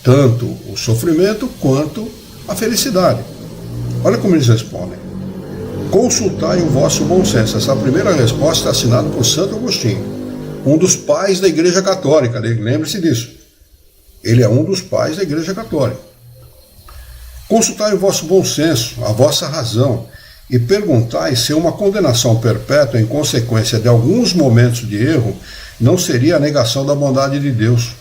Tanto o sofrimento quanto a felicidade. Olha como eles respondem. Consultai o vosso bom senso. Essa primeira resposta é assinada por Santo Agostinho, um dos pais da Igreja Católica, lembre-se disso. Ele é um dos pais da Igreja Católica. Consultai o vosso bom senso, a vossa razão, e perguntai se uma condenação perpétua em consequência de alguns momentos de erro não seria a negação da bondade de Deus,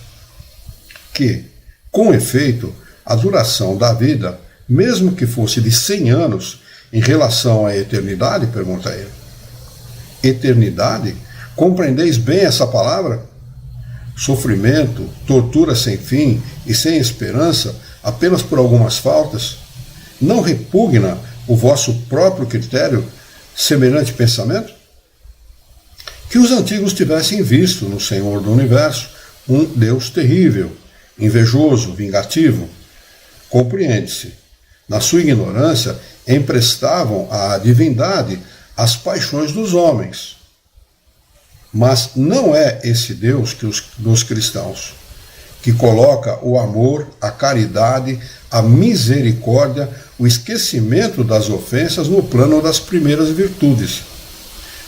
que, com efeito, a duração da vida, mesmo que fosse de 100 anos, em relação à eternidade, pergunta ele. Eternidade? Compreendeis bem essa palavra? Sofrimento, tortura sem fim e sem esperança, apenas por algumas faltas? Não repugna o vosso próprio critério semelhante pensamento? Que os antigos tivessem visto no Senhor do Universo um Deus terrível, invejoso, vingativo. Compreende-se. Na sua ignorância, emprestavam à divindade as paixões dos homens. Mas não é esse Deus dos cristãos, que coloca o amor, a caridade, a misericórdia, o esquecimento das ofensas no plano das primeiras virtudes.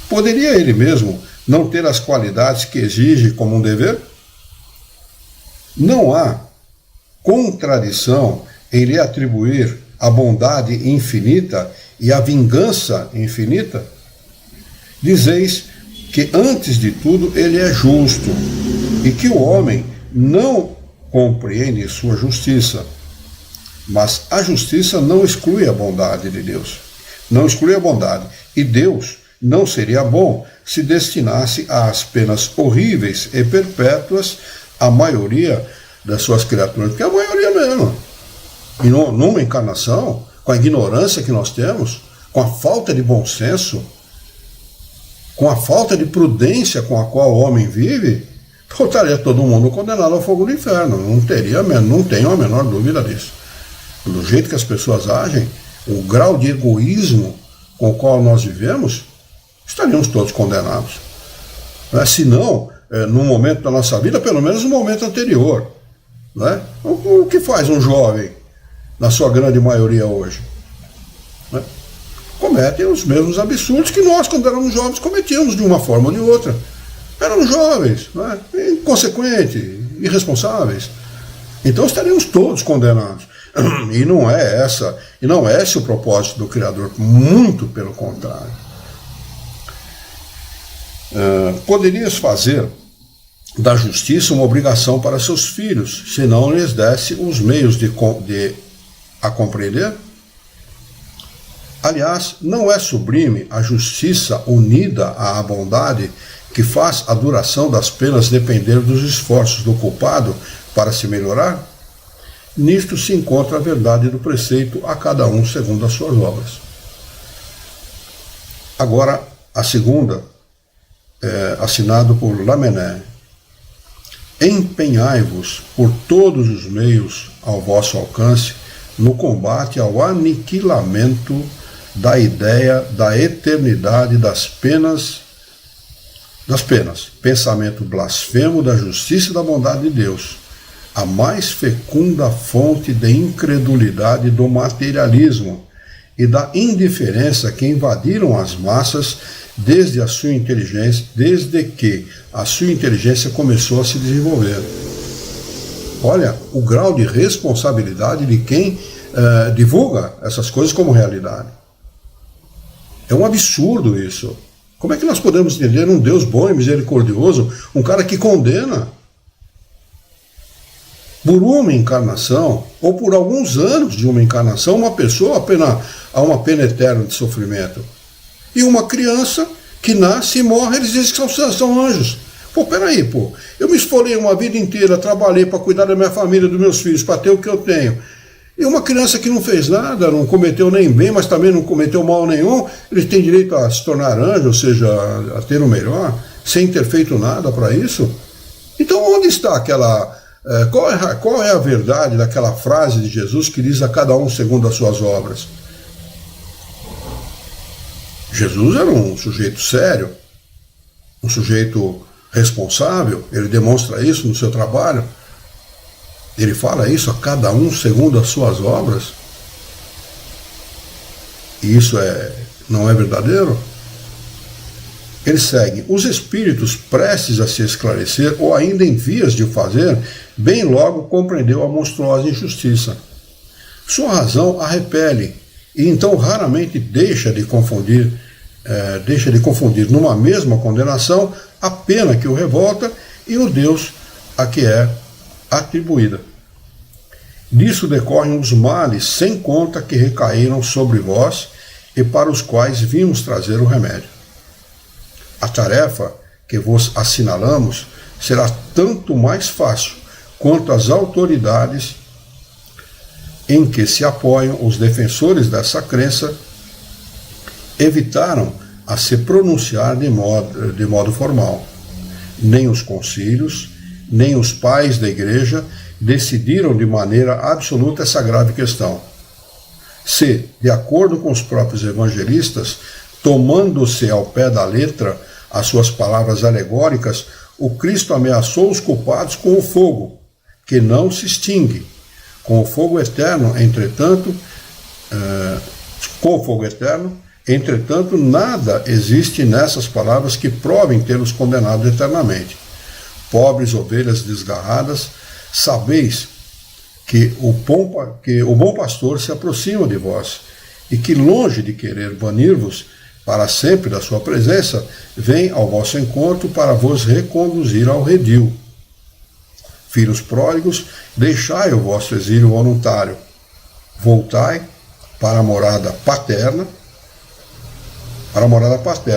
Poderia ele mesmo não ter as qualidades que exige como um dever? Não há contradição em lhe atribuir a bondade infinita e a vingança infinita? Dizeis que, antes de tudo, ele é justo e que o homem não compreende sua justiça. Mas a justiça não exclui a bondade de Deus. Não exclui a bondade. E Deus não seria bom se destinasse às penas horríveis e perpétuas a maioria das suas criaturas. Porque a maioria mesmo. E numa encarnação, com a ignorância que nós temos, com a falta de bom senso, com a falta de prudência com a qual o homem vive, estaria todo mundo condenado ao fogo do inferno. Não tenho a menor dúvida disso. Do jeito que as pessoas agem, o grau de egoísmo com o qual nós vivemos, estaríamos todos condenados. Se não, no momento da nossa vida, pelo menos no momento anterior. Né? O que faz um jovem, na sua grande maioria hoje? Né? Cometem os mesmos absurdos que nós, quando éramos jovens, cometíamos de uma forma ou de outra. Éramos jovens, né? Inconsequentes, irresponsáveis. Então estaríamos todos condenados. E não é esse o propósito do Criador, muito pelo contrário. Poderias fazer da justiça uma obrigação para seus filhos, se não lhes desse os meios de a compreender? Aliás, não é sublime a justiça unida à bondade que faz a duração das penas depender dos esforços do culpado para se melhorar? Nisto se encontra a verdade do preceito, a cada um segundo as suas obras. Agora, a segunda, assinado por Lamennais. Empenhai-vos por todos os meios ao vosso alcance no combate ao aniquilamento da ideia da eternidade das penas, pensamento blasfemo da justiça e da bondade de Deus, a mais fecunda fonte de incredulidade do materialismo e da indiferença que invadiram as massas desde que a sua inteligência começou a se desenvolver. Olha o grau de responsabilidade de quem divulga essas coisas como realidade. É um absurdo isso. Como é que nós podemos entender um Deus bom e misericordioso, um cara que condena por uma encarnação, ou por alguns anos de uma encarnação, uma pessoa a uma pena eterna de sofrimento? E uma criança que nasce e morre, eles dizem que são anjos. Peraí, eu me esforei uma vida inteira, trabalhei para cuidar da minha família, dos meus filhos, para ter o que eu tenho. E uma criança que não fez nada, não cometeu nem bem, mas também não cometeu mal nenhum, ele tem direito a se tornar anjo, ou seja, a ter o melhor, sem ter feito nada para isso? Então onde está aquela... Qual é a verdade daquela frase de Jesus que diz a cada um segundo as suas obras? Jesus era um sujeito sério, um sujeito responsável, ele demonstra isso no seu trabalho. Ele fala isso a cada um segundo as suas obras. E isso não é verdadeiro? Ele segue: os espíritos prestes a se esclarecer ou ainda em vias de o fazer, bem logo compreendeu a monstruosa injustiça. Sua razão a repele e então raramente deixa de confundir numa mesma condenação a pena que o revolta e o Deus a que é atribuída. Disso decorrem os males sem conta que recaíram sobre vós e para os quais vimos trazer o remédio. A tarefa que vos assinalamos será tanto mais fácil quanto as autoridades em que se apoiam os defensores dessa crença evitaram a se pronunciar de modo formal. Nem os concílios, nem os pais da Igreja decidiram de maneira absoluta essa grave questão. Se, de acordo com os próprios evangelistas, tomando-se ao pé da letra as suas palavras alegóricas, o Cristo ameaçou os culpados com o fogo, que não se extingue. Com o fogo eterno, entretanto, nada existe nessas palavras que provem tê-los condenado eternamente. Pobres ovelhas desgarradas, sabeis que o bom pastor se aproxima de vós, e que, longe de querer banir-vos para sempre da sua presença, vem ao vosso encontro para vos reconduzir ao redil. Filhos pródigos, deixai o vosso exílio voluntário. Voltai para a morada paterna.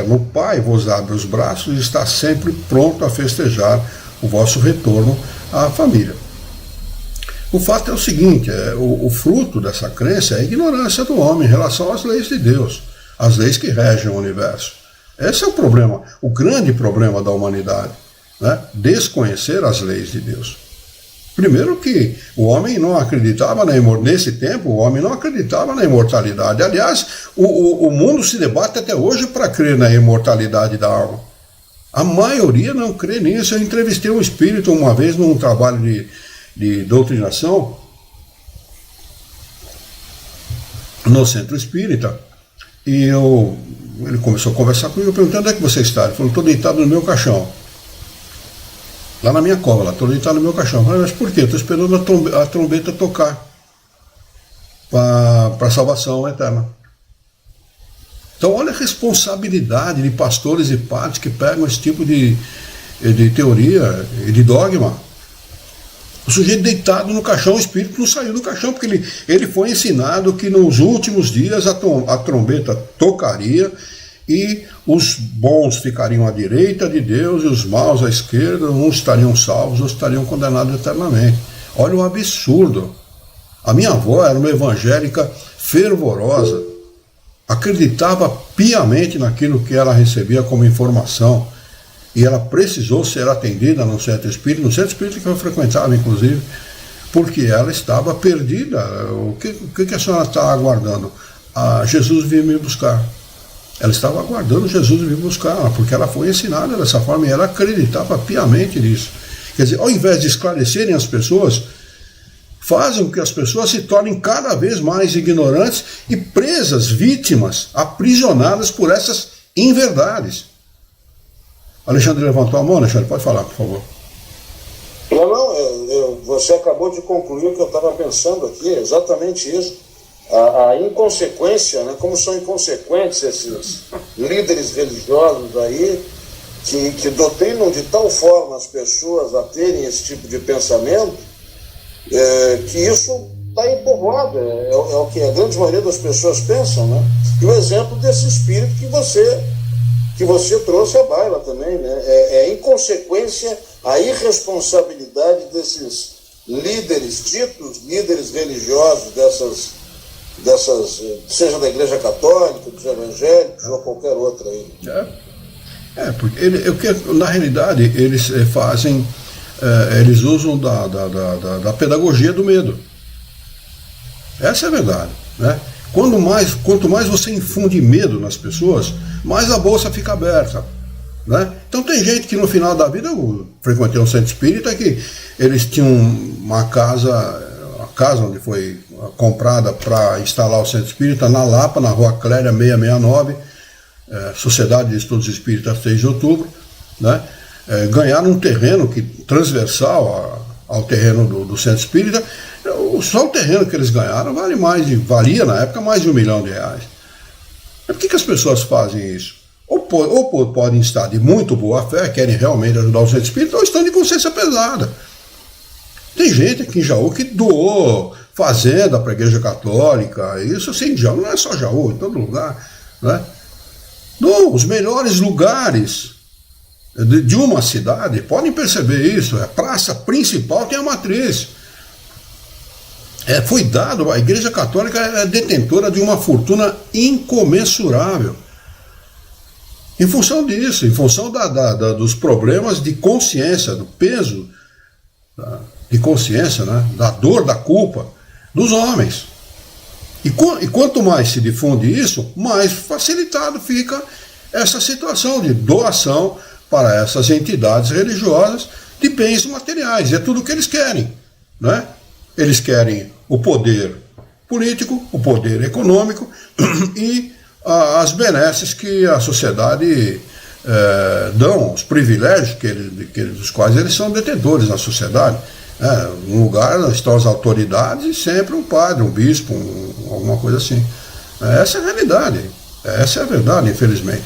O Pai vos abre os braços e está sempre pronto a festejar o vosso retorno à família. O fato é o seguinte, o fruto dessa crença é a ignorância do homem em relação às leis de Deus, as leis que regem o universo. Esse é o problema, o grande problema da humanidade, né? Desconhecer as leis de Deus. Primeiro que o homem não acreditava nesse tempo, o homem não acreditava na imortalidade. Aliás, o mundo se debate até hoje para crer na imortalidade da alma. A maioria não crê nisso. Eu entrevistei um espírito uma vez num trabalho de doutrinação no Centro Espírita, e ele começou a conversar comigo, eu perguntei: onde é que você está? Ele falou: estou deitado no meu caixão. Lá na minha cova, estou deitado no meu caixão. Eu falei: mas por quê? Estou esperando a trombeta tocar para a salvação eterna. Então olha a responsabilidade de pastores e padres que pegam esse tipo de teoria e de dogma. O sujeito deitado no caixão, o espírito não saiu do caixão, porque ele foi ensinado que nos últimos dias a trombeta tocaria e os bons ficariam à direita de Deus e os maus à esquerda, uns estariam salvos, outros estariam condenados eternamente. Olha o absurdo. A minha avó era uma evangélica fervorosa, acreditava piamente naquilo que ela recebia como informação, e ela precisou ser atendida no centro espírita que eu frequentava, inclusive, porque ela estava perdida. O que a senhora está aguardando? Jesus veio me buscar. Ela estava aguardando Jesus vir buscar, porque ela foi ensinada dessa forma e ela acreditava piamente nisso. Quer dizer, ao invés de esclarecerem as pessoas, fazem com que as pessoas se tornem cada vez mais ignorantes e presas, vítimas, aprisionadas por essas inverdades. Alexandre levantou a mão. Alexandre, pode falar, por favor. Você acabou de concluir o que eu estava pensando aqui, exatamente isso. A inconsequência, né? Como são inconsequentes esses líderes religiosos aí, que doutrinam de tal forma as pessoas a terem esse tipo de pensamento, que isso está empovoado, é o que a grande maioria das pessoas pensam, né? E o exemplo desse espírito que você trouxe à baila também, né? É a inconsequência, a irresponsabilidade desses líderes, ditos líderes religiosos dessas, seja da Igreja Católica, dos evangélicos ou qualquer outra aí. Porque na realidade eles fazem, eles usam da pedagogia do medo. Essa é a verdade, né? Quanto mais você infunde medo nas pessoas, mais a bolsa fica aberta, né? Então tem gente que no final da vida, eu frequentei um centro espírita que eles tinham uma casa, a casa onde foi comprada para instalar o centro espírita, na Lapa, na Rua Clélia 669, Sociedade de Estudos Espíritas 3 de outubro, né? Ganharam um terreno transversal ao terreno do Centro Espírita. Só o terreno que eles ganharam valia na época mais de R$1 milhão. Por que as pessoas fazem isso? Ou podem estar de muito boa fé, querem realmente ajudar o Centro Espírita, ou estão de consciência pesada. Tem gente aqui em Jaú que doou fazenda para a Igreja Católica, isso assim, em Jaú, não é só Jaú, em todo lugar, né? Não, os melhores lugares de uma cidade, podem perceber isso, a praça principal tem a matriz. Foi dado, a Igreja Católica é detentora de uma fortuna incomensurável. Em função disso, em função dos problemas de consciência, do peso de consciência, né, da dor, da culpa dos homens. E quanto mais se difunde isso, mais facilitado fica essa situação de doação para essas entidades religiosas de bens materiais. É tudo o que eles querem, né? Eles querem o poder político, o poder econômico e as benesses que a sociedade dão, os privilégios dos quais eles são detentores na sociedade. Um lugar estão as autoridades e sempre um padre, um bispo, alguma coisa assim. Essa é a realidade, essa é a verdade, infelizmente.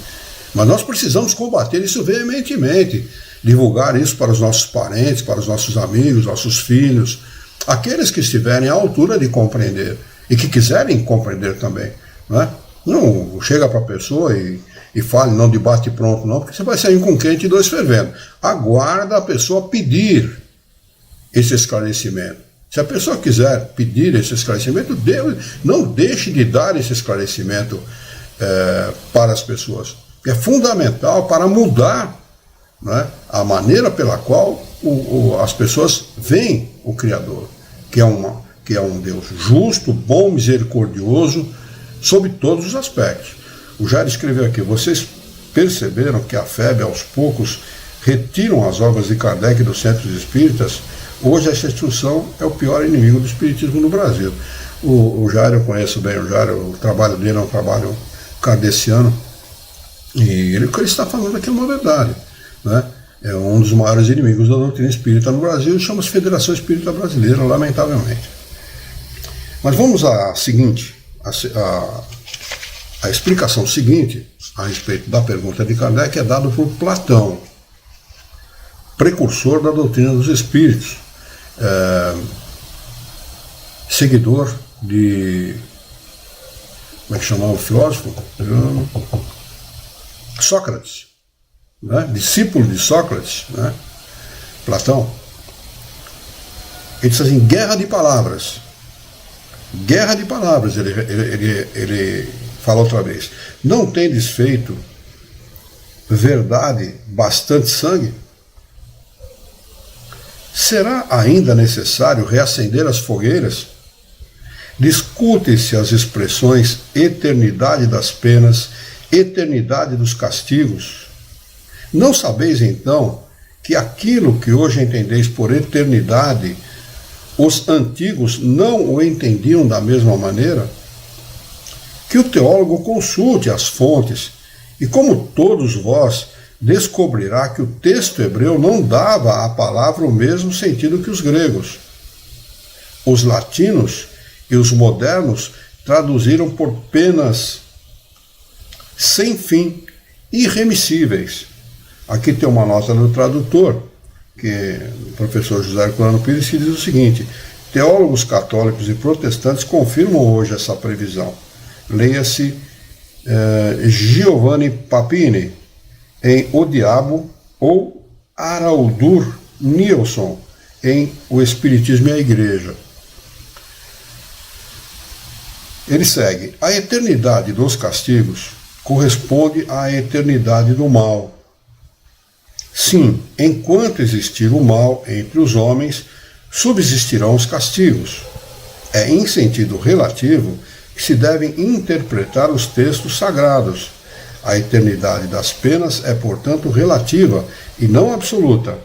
Mas nós precisamos combater isso veementemente, divulgar isso para os nossos parentes, para os nossos amigos, nossos filhos, aqueles que estiverem à altura de compreender e que quiserem compreender também, né? Não chega para a pessoa e fale, não debate pronto não, porque você vai sair com quente e dois fervendo. Aguarda a pessoa pedir esse esclarecimento. Se a pessoa quiser pedir esse esclarecimento, não deixe de dar esse esclarecimento para as pessoas. É fundamental para mudar, né, a maneira pela qual as pessoas veem o Criador, que é um Deus justo, bom, misericordioso, sob todos os aspectos. O Jair escreveu aqui: vocês perceberam que a FEB aos poucos retiram as obras de Kardec dos centros espíritas? Hoje essa instituição é o pior inimigo do espiritismo no Brasil. O Jair, eu conheço bem o Jair, o trabalho dele é um trabalho kardeciano, e o que ele está falando aqui é uma verdade, né? É um dos maiores inimigos da doutrina espírita no Brasil, e chama-se Federação Espírita Brasileira, lamentavelmente. Mas vamos à seguinte, a explicação seguinte a respeito da pergunta de Kardec é dada por Platão, precursor da doutrina dos espíritos, seguidor de, como é que chamava o filósofo? Sócrates, né? Discípulo de Sócrates, né? Platão. Ele diz assim: guerra de palavras. Guerra de palavras, ele fala outra vez. Não tem desfeito verdade bastante sangue? Será ainda necessário reacender as fogueiras? Discute-se as expressões eternidade das penas, eternidade dos castigos. Não sabeis então que aquilo que hoje entendeis por eternidade, os antigos não o entendiam da mesma maneira? Que o teólogo consulte as fontes, e como todos vós, descobrirá que o texto hebreu não dava à palavra o mesmo sentido que os gregos. Os latinos e os modernos traduziram por penas sem fim, irremissíveis. Aqui tem uma nota do tradutor, que o professor José Herculano Pires, que diz o seguinte: teólogos católicos e protestantes confirmam hoje essa previsão. Leia-se Giovanni Papini em O Diabo, ou Araudur Nilsson em O Espiritismo e a Igreja. Ele segue: a eternidade dos castigos corresponde à eternidade do mal. Sim, enquanto existir o mal entre os homens, subsistirão os castigos. É em sentido relativo que se devem interpretar os textos sagrados. A eternidade das penas é, portanto, relativa e não absoluta.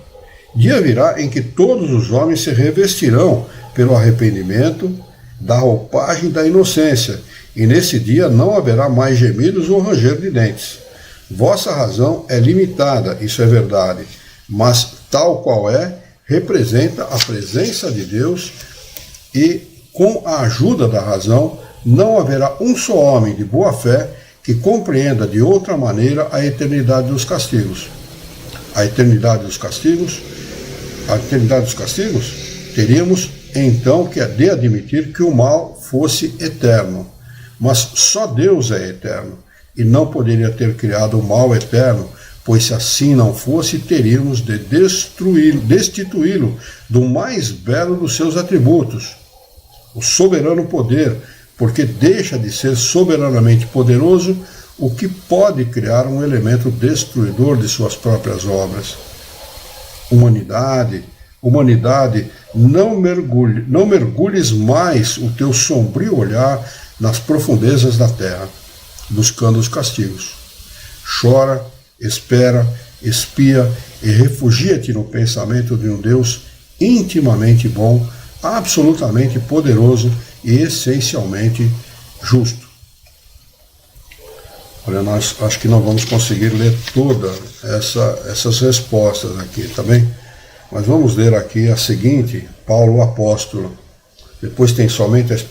Dia virá em que todos os homens se revestirão pelo arrependimento da roupagem da inocência, e nesse dia não haverá mais gemidos ou ranger de dentes. Vossa razão é limitada, isso é verdade, mas tal qual é, representa a presença de Deus e, com a ajuda da razão, não haverá um só homem de boa fé que compreenda de outra maneira a eternidade dos castigos. A eternidade dos castigos, teríamos então que admitir que o mal fosse eterno. Mas só Deus é eterno, e não poderia ter criado o mal eterno, pois se assim não fosse, teríamos de destituí-lo do mais belo dos seus atributos, o soberano poder, porque deixa de ser soberanamente poderoso o que pode criar um elemento destruidor de suas próprias obras. Humanidade, não mergulhes mais o teu sombrio olhar nas profundezas da terra, buscando os castigos. Chora, espera, espia e refugia-te no pensamento de um Deus intimamente bom, absolutamente poderoso e essencialmente justo. Olha, nós acho que não vamos conseguir ler todas essas respostas aqui, tá bem? Mas vamos ler aqui a seguinte, Paulo o Apóstolo. Depois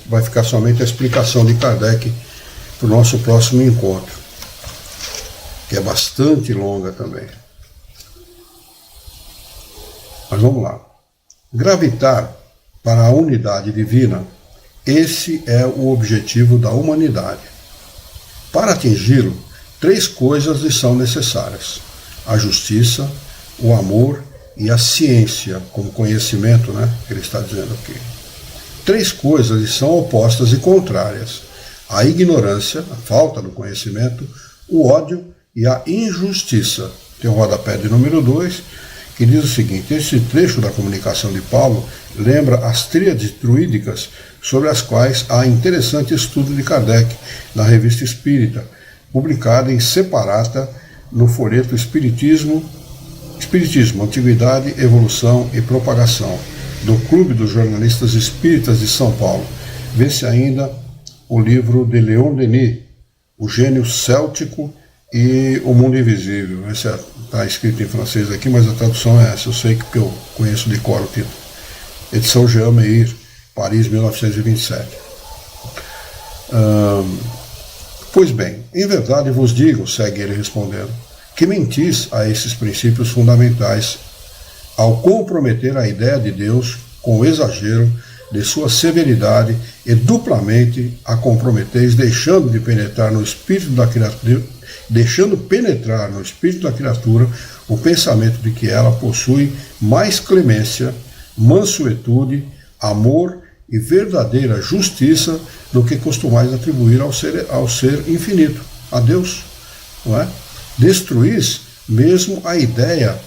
vai ficar somente a explicação de Kardec para o nosso próximo encontro, que é bastante longa também. Mas vamos lá. Gravitar para a unidade divina, esse é o objetivo da humanidade. Para atingi-lo, 3 coisas lhe são necessárias: a justiça, o amor e a ciência, como conhecimento, né, que ele está dizendo aqui. 3 coisas lhe são opostas e contrárias: a ignorância, a falta do conhecimento, o ódio e a injustiça. Tem o rodapé de número 2, que diz o seguinte: este trecho da comunicação de Paulo lembra as tríades druídicas sobre as quais há interessante estudo de Kardec na Revista Espírita, publicada em separata no folheto Espiritismo, Antiguidade, Evolução e Propagação, do Clube dos Jornalistas Espíritas de São Paulo. Vê-se ainda o livro de Leon Denis, O Gênio Céltico e O Mundo Invisível. Esse está escrito em francês aqui, mas a tradução é essa. Eu sei que eu conheço de cor o título. Edição Jean Meir, Paris, 1927. Pois bem, em verdade vos digo, segue ele respondendo, que mentis a esses princípios fundamentais ao comprometer a ideia de Deus com o exagero de sua severidade e duplamente a comprometeis deixando penetrar no espírito da criatura o pensamento de que ela possui mais clemência, mansuetude, amor e verdadeira justiça do que costumais atribuir ao ser infinito, a Deus, não é? Destruís mesmo a ideia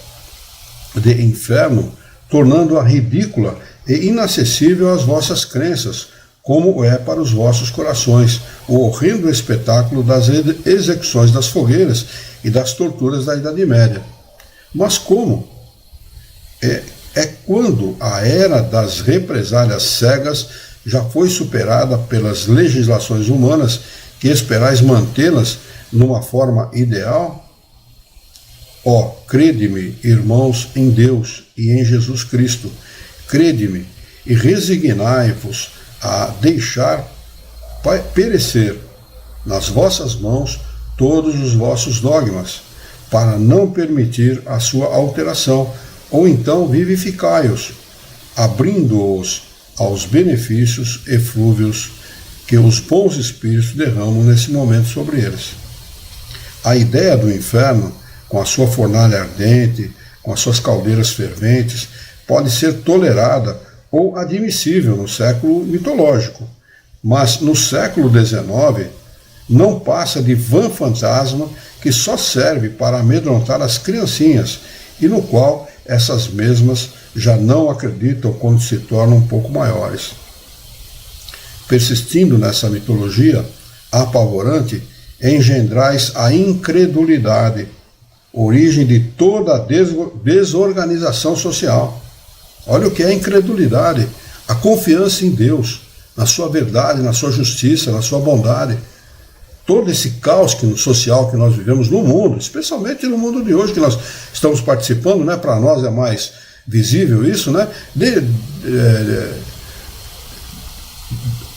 de inferno, tornando-a ridícula e inacessível às vossas crenças, como é para os vossos corações o horrendo espetáculo das execuções das fogueiras e das torturas da Idade Média. Mas como? É quando a era das represálias cegas já foi superada pelas legislações humanas que esperais mantê-las numa forma ideal? Ó, crede-me, irmãos, em Deus e em Jesus Cristo. Crede-me e resignai-vos a deixar perecer nas vossas mãos todos os vossos dogmas, para não permitir a sua alteração, ou então vivificai-os, abrindo-os aos benefícios eflúvios que os bons espíritos derramam nesse momento sobre eles. A ideia do inferno, com a sua fornalha ardente, com as suas caldeiras ferventes, pode ser tolerada ou admissível no século mitológico, mas no século XIX não passa de vã fantasma que só serve para amedrontar as criancinhas e no qual essas mesmas já não acreditam quando se tornam um pouco maiores. Persistindo nessa mitologia apavorante, engendrais a incredulidade, origem de toda a desorganização social. Olha o que é a incredulidade, a confiança em Deus, na sua verdade, na sua justiça, na sua bondade. todo esse caos social que nós vivemos no mundo, especialmente no mundo de hoje que nós estamos participando, né? Para nós é mais visível isso, né?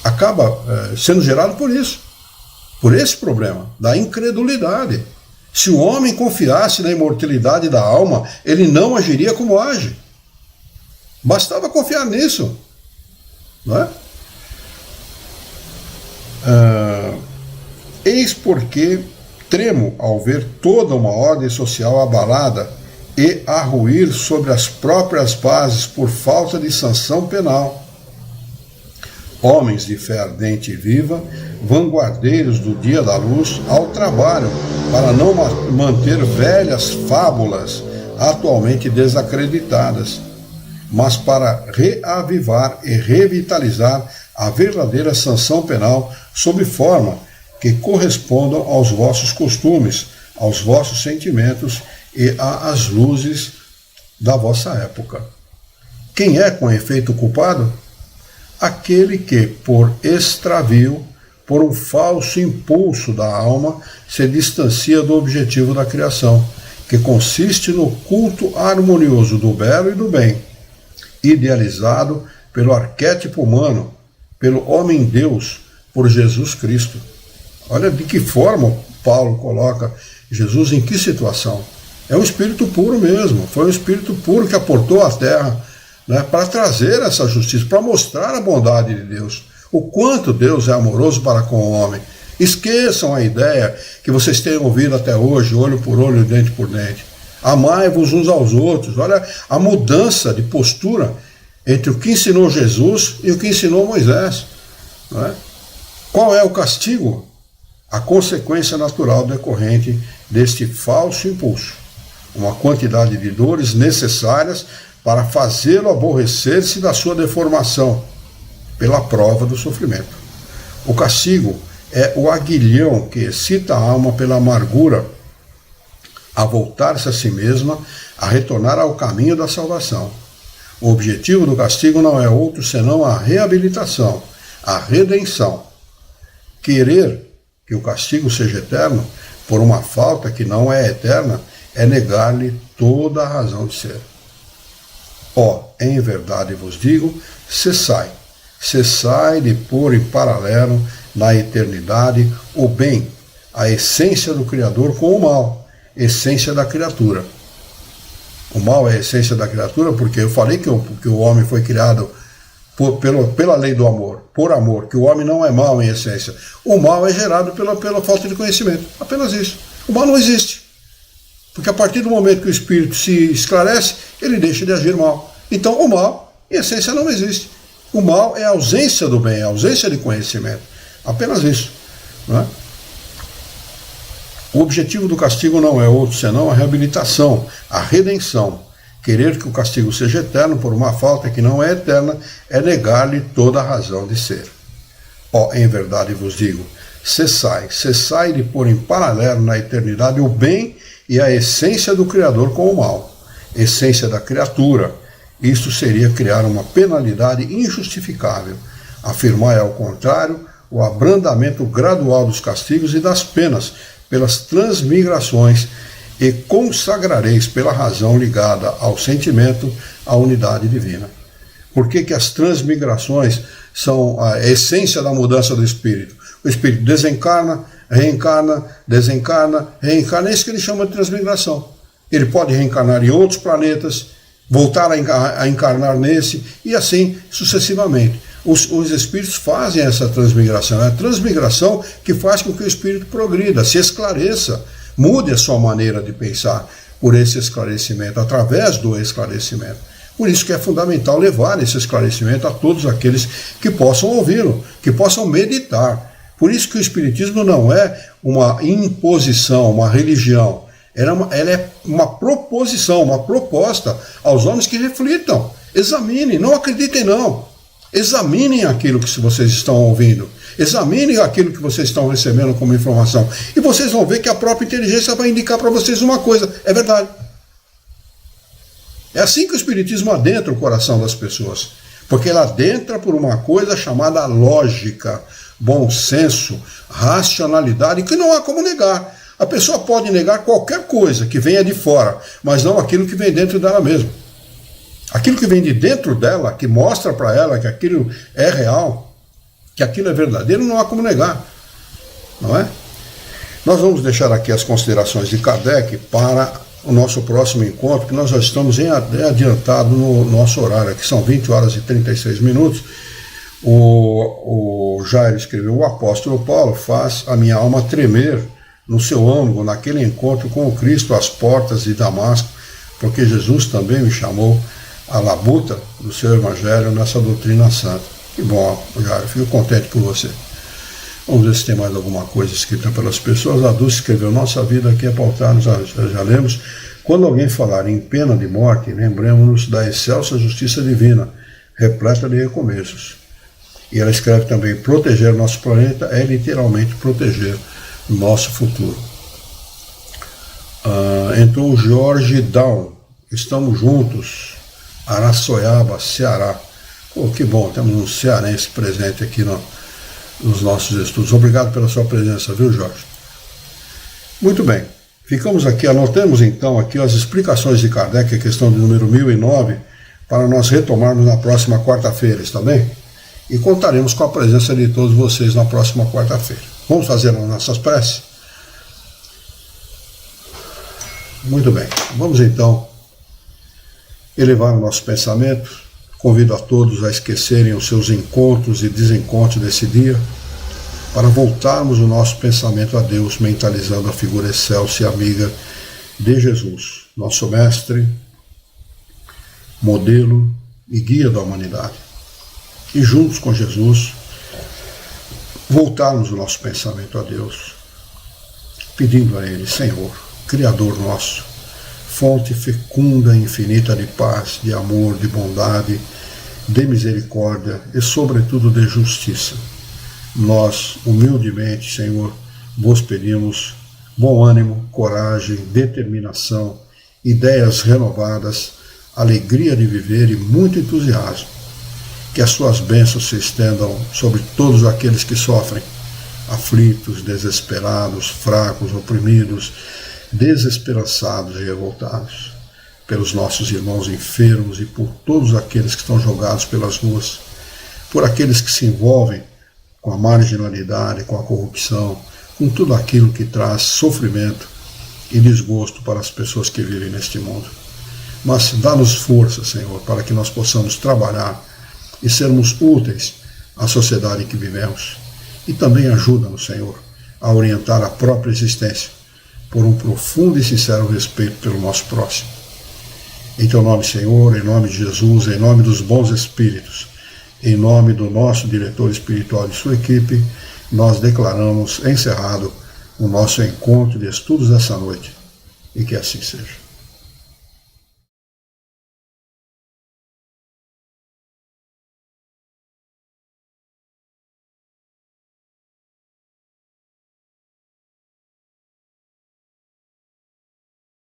Acaba sendo gerado por isso, por esse problema da incredulidade. Se o homem confiasse na imortalidade da alma, ele não agiria como age. Bastava confiar nisso, não é? Eis porque tremo ao ver toda uma ordem social abalada e a ruir sobre as próprias bases por falta de sanção penal. Homens de fé ardente e viva, vanguardeiros do dia da luz, ao trabalho para não manter velhas fábulas atualmente desacreditadas, mas para reavivar e revitalizar a verdadeira sanção penal sob forma que correspondam aos vossos costumes, aos vossos sentimentos e às luzes da vossa época. Quem é, com efeito, culpado? Aquele que, por extravio, por um falso impulso da alma, se distancia do objetivo da criação, que consiste no culto harmonioso do belo e do bem, idealizado pelo arquétipo humano, pelo homem-deus, por Jesus Cristo. Olha de que forma Paulo coloca Jesus, em que situação. É um espírito puro mesmo, foi um espírito puro que aportou à terra, né, para trazer essa justiça, para mostrar a bondade de Deus, o quanto Deus é amoroso para com o homem. Esqueçam a ideia que vocês têm ouvido até hoje, olho por olho, dente por dente. Amai-vos uns aos outros. Olha a mudança de postura entre o que ensinou Jesus e o que ensinou Moisés. Não é? Qual é o castigo? A consequência natural decorrente deste falso impulso. Uma quantidade de dores necessárias para fazê-lo aborrecer-se da sua deformação, pela prova do sofrimento. O castigo é o aguilhão que excita a alma pela amargura a voltar-se a si mesma, a retornar ao caminho da salvação. O objetivo do castigo não é outro senão a reabilitação, a redenção. Querer que o castigo seja eterno, por uma falta que não é eterna, é negar-lhe toda a razão de ser. Em verdade vos digo, cessai de pôr em paralelo na eternidade o bem, a essência do Criador, com o mal, essência da criatura. O mal é a essência da criatura porque eu falei que o homem foi criado pela lei do amor, por amor, que o homem não é mal em essência. O mal é gerado pela falta de conhecimento, apenas isso. O mal não existe, porque a partir do momento que o espírito se esclarece, ele deixa de agir mal. Então o mal, em essência, não existe. O mal é a ausência do bem, a ausência de conhecimento, apenas isso, não é? O objetivo do castigo não é outro senão a reabilitação, a redenção. Querer que o castigo seja eterno por uma falta que não é eterna é negar-lhe toda a razão de ser. Em verdade vos digo, cessai de pôr em paralelo na eternidade o bem e a essência do Criador com o mal, essência da criatura. Isto seria criar uma penalidade injustificável. Afirmai, ao contrário, o abrandamento gradual dos castigos e das penas pelas transmigrações, e consagrareis pela razão ligada ao sentimento a unidade divina. Por que as transmigrações são a essência da mudança do espírito? O espírito desencarna, reencarna, desencarna, reencarna. É isso que ele chama de transmigração. Ele pode reencarnar em outros planetas, voltar a encarnar nesse, e assim sucessivamente. Os espíritos fazem essa transmigração. É a transmigração que faz com que o espírito progrida, se esclareça, mude a sua maneira de pensar por esse esclarecimento, através do esclarecimento. Por isso que é fundamental levar esse esclarecimento a todos aqueles que possam ouvi-lo, que possam meditar. Por isso que o Espiritismo não é uma imposição, uma religião. Ela é uma proposição, uma proposta aos homens que reflitam, examinem, não acreditem não. Examinem aquilo que vocês estão ouvindo, examinem aquilo que vocês estão recebendo como informação, e vocês vão ver que a própria inteligência vai indicar para vocês uma coisa, é verdade. É assim que o Espiritismo adentra o coração das pessoas, porque ela adentra por uma coisa chamada lógica. bom senso, racionalidade, que não há como negar. A pessoa pode negar qualquer coisa que venha de fora, mas não aquilo que vem dentro dela mesma. Aquilo que vem de dentro dela, que mostra para ela que aquilo é real, que aquilo é verdadeiro, não há como negar. Não é? Nós vamos deixar aqui as considerações de Kardec para o nosso próximo encontro, que nós já estamos adiantado no nosso horário, que são 20 horas e 36 minutos. O Jair escreveu: o apóstolo Paulo faz a minha alma tremer no seu âmago, naquele encontro com o Cristo às portas de Damasco, porque Jesus também me chamou à labuta do seu evangelho nessa doutrina santa. Que bom, Jair, fico contente por você. Vamos ver se tem mais alguma coisa escrita pelas pessoas. A Dulce escreveu: nossa vida aqui é pautada, já lemos. Quando alguém falar em pena de morte, lembremos-nos da excelsa justiça divina, repleta de recomeços. E ela escreve também: proteger nosso planeta é literalmente proteger nosso futuro. Entrou o Jorge Down: estamos juntos, Araçoiaba, Ceará. Oh, que bom, temos um cearense presente aqui nos nossos estudos. Obrigado pela sua presença, viu, Jorge? Muito bem, ficamos aqui, anotamos então aqui as explicações de Kardec, a questão de número 1009, para nós retomarmos na próxima quarta-feira, está bem? E contaremos com a presença de todos vocês na próxima quarta-feira. Vamos fazer as nossas preces? Muito bem, vamos então elevar o nosso pensamento. Convido a todos a esquecerem os seus encontros e desencontros desse dia, para voltarmos o nosso pensamento a Deus, mentalizando a figura excelsa e amiga de Jesus, nosso mestre, modelo e guia da humanidade. E juntos com Jesus, voltarmos o nosso pensamento a Deus, pedindo a Ele: Senhor, Criador nosso, fonte fecunda e infinita de paz, de amor, de bondade, de misericórdia e, sobretudo, de justiça. Nós, humildemente, Senhor, vos pedimos bom ânimo, coragem, determinação, ideias renovadas, alegria de viver e muito entusiasmo. Que as suas bênçãos se estendam sobre todos aqueles que sofrem, aflitos, desesperados, fracos, oprimidos, desesperançados e revoltados, pelos nossos irmãos enfermos e por todos aqueles que estão jogados pelas ruas, por aqueles que se envolvem com a marginalidade, com a corrupção, com tudo aquilo que traz sofrimento e desgosto para as pessoas que vivem neste mundo. Mas dá-nos força, Senhor, para que nós possamos trabalhar e sermos úteis à sociedade em que vivemos. E também ajuda-nos, Senhor, a orientar a própria existência por um profundo e sincero respeito pelo nosso próximo. Em teu nome, Senhor, em nome de Jesus, em nome dos bons espíritos, em nome do nosso diretor espiritual e sua equipe, nós declaramos encerrado o nosso encontro de estudos dessa noite. E que assim seja.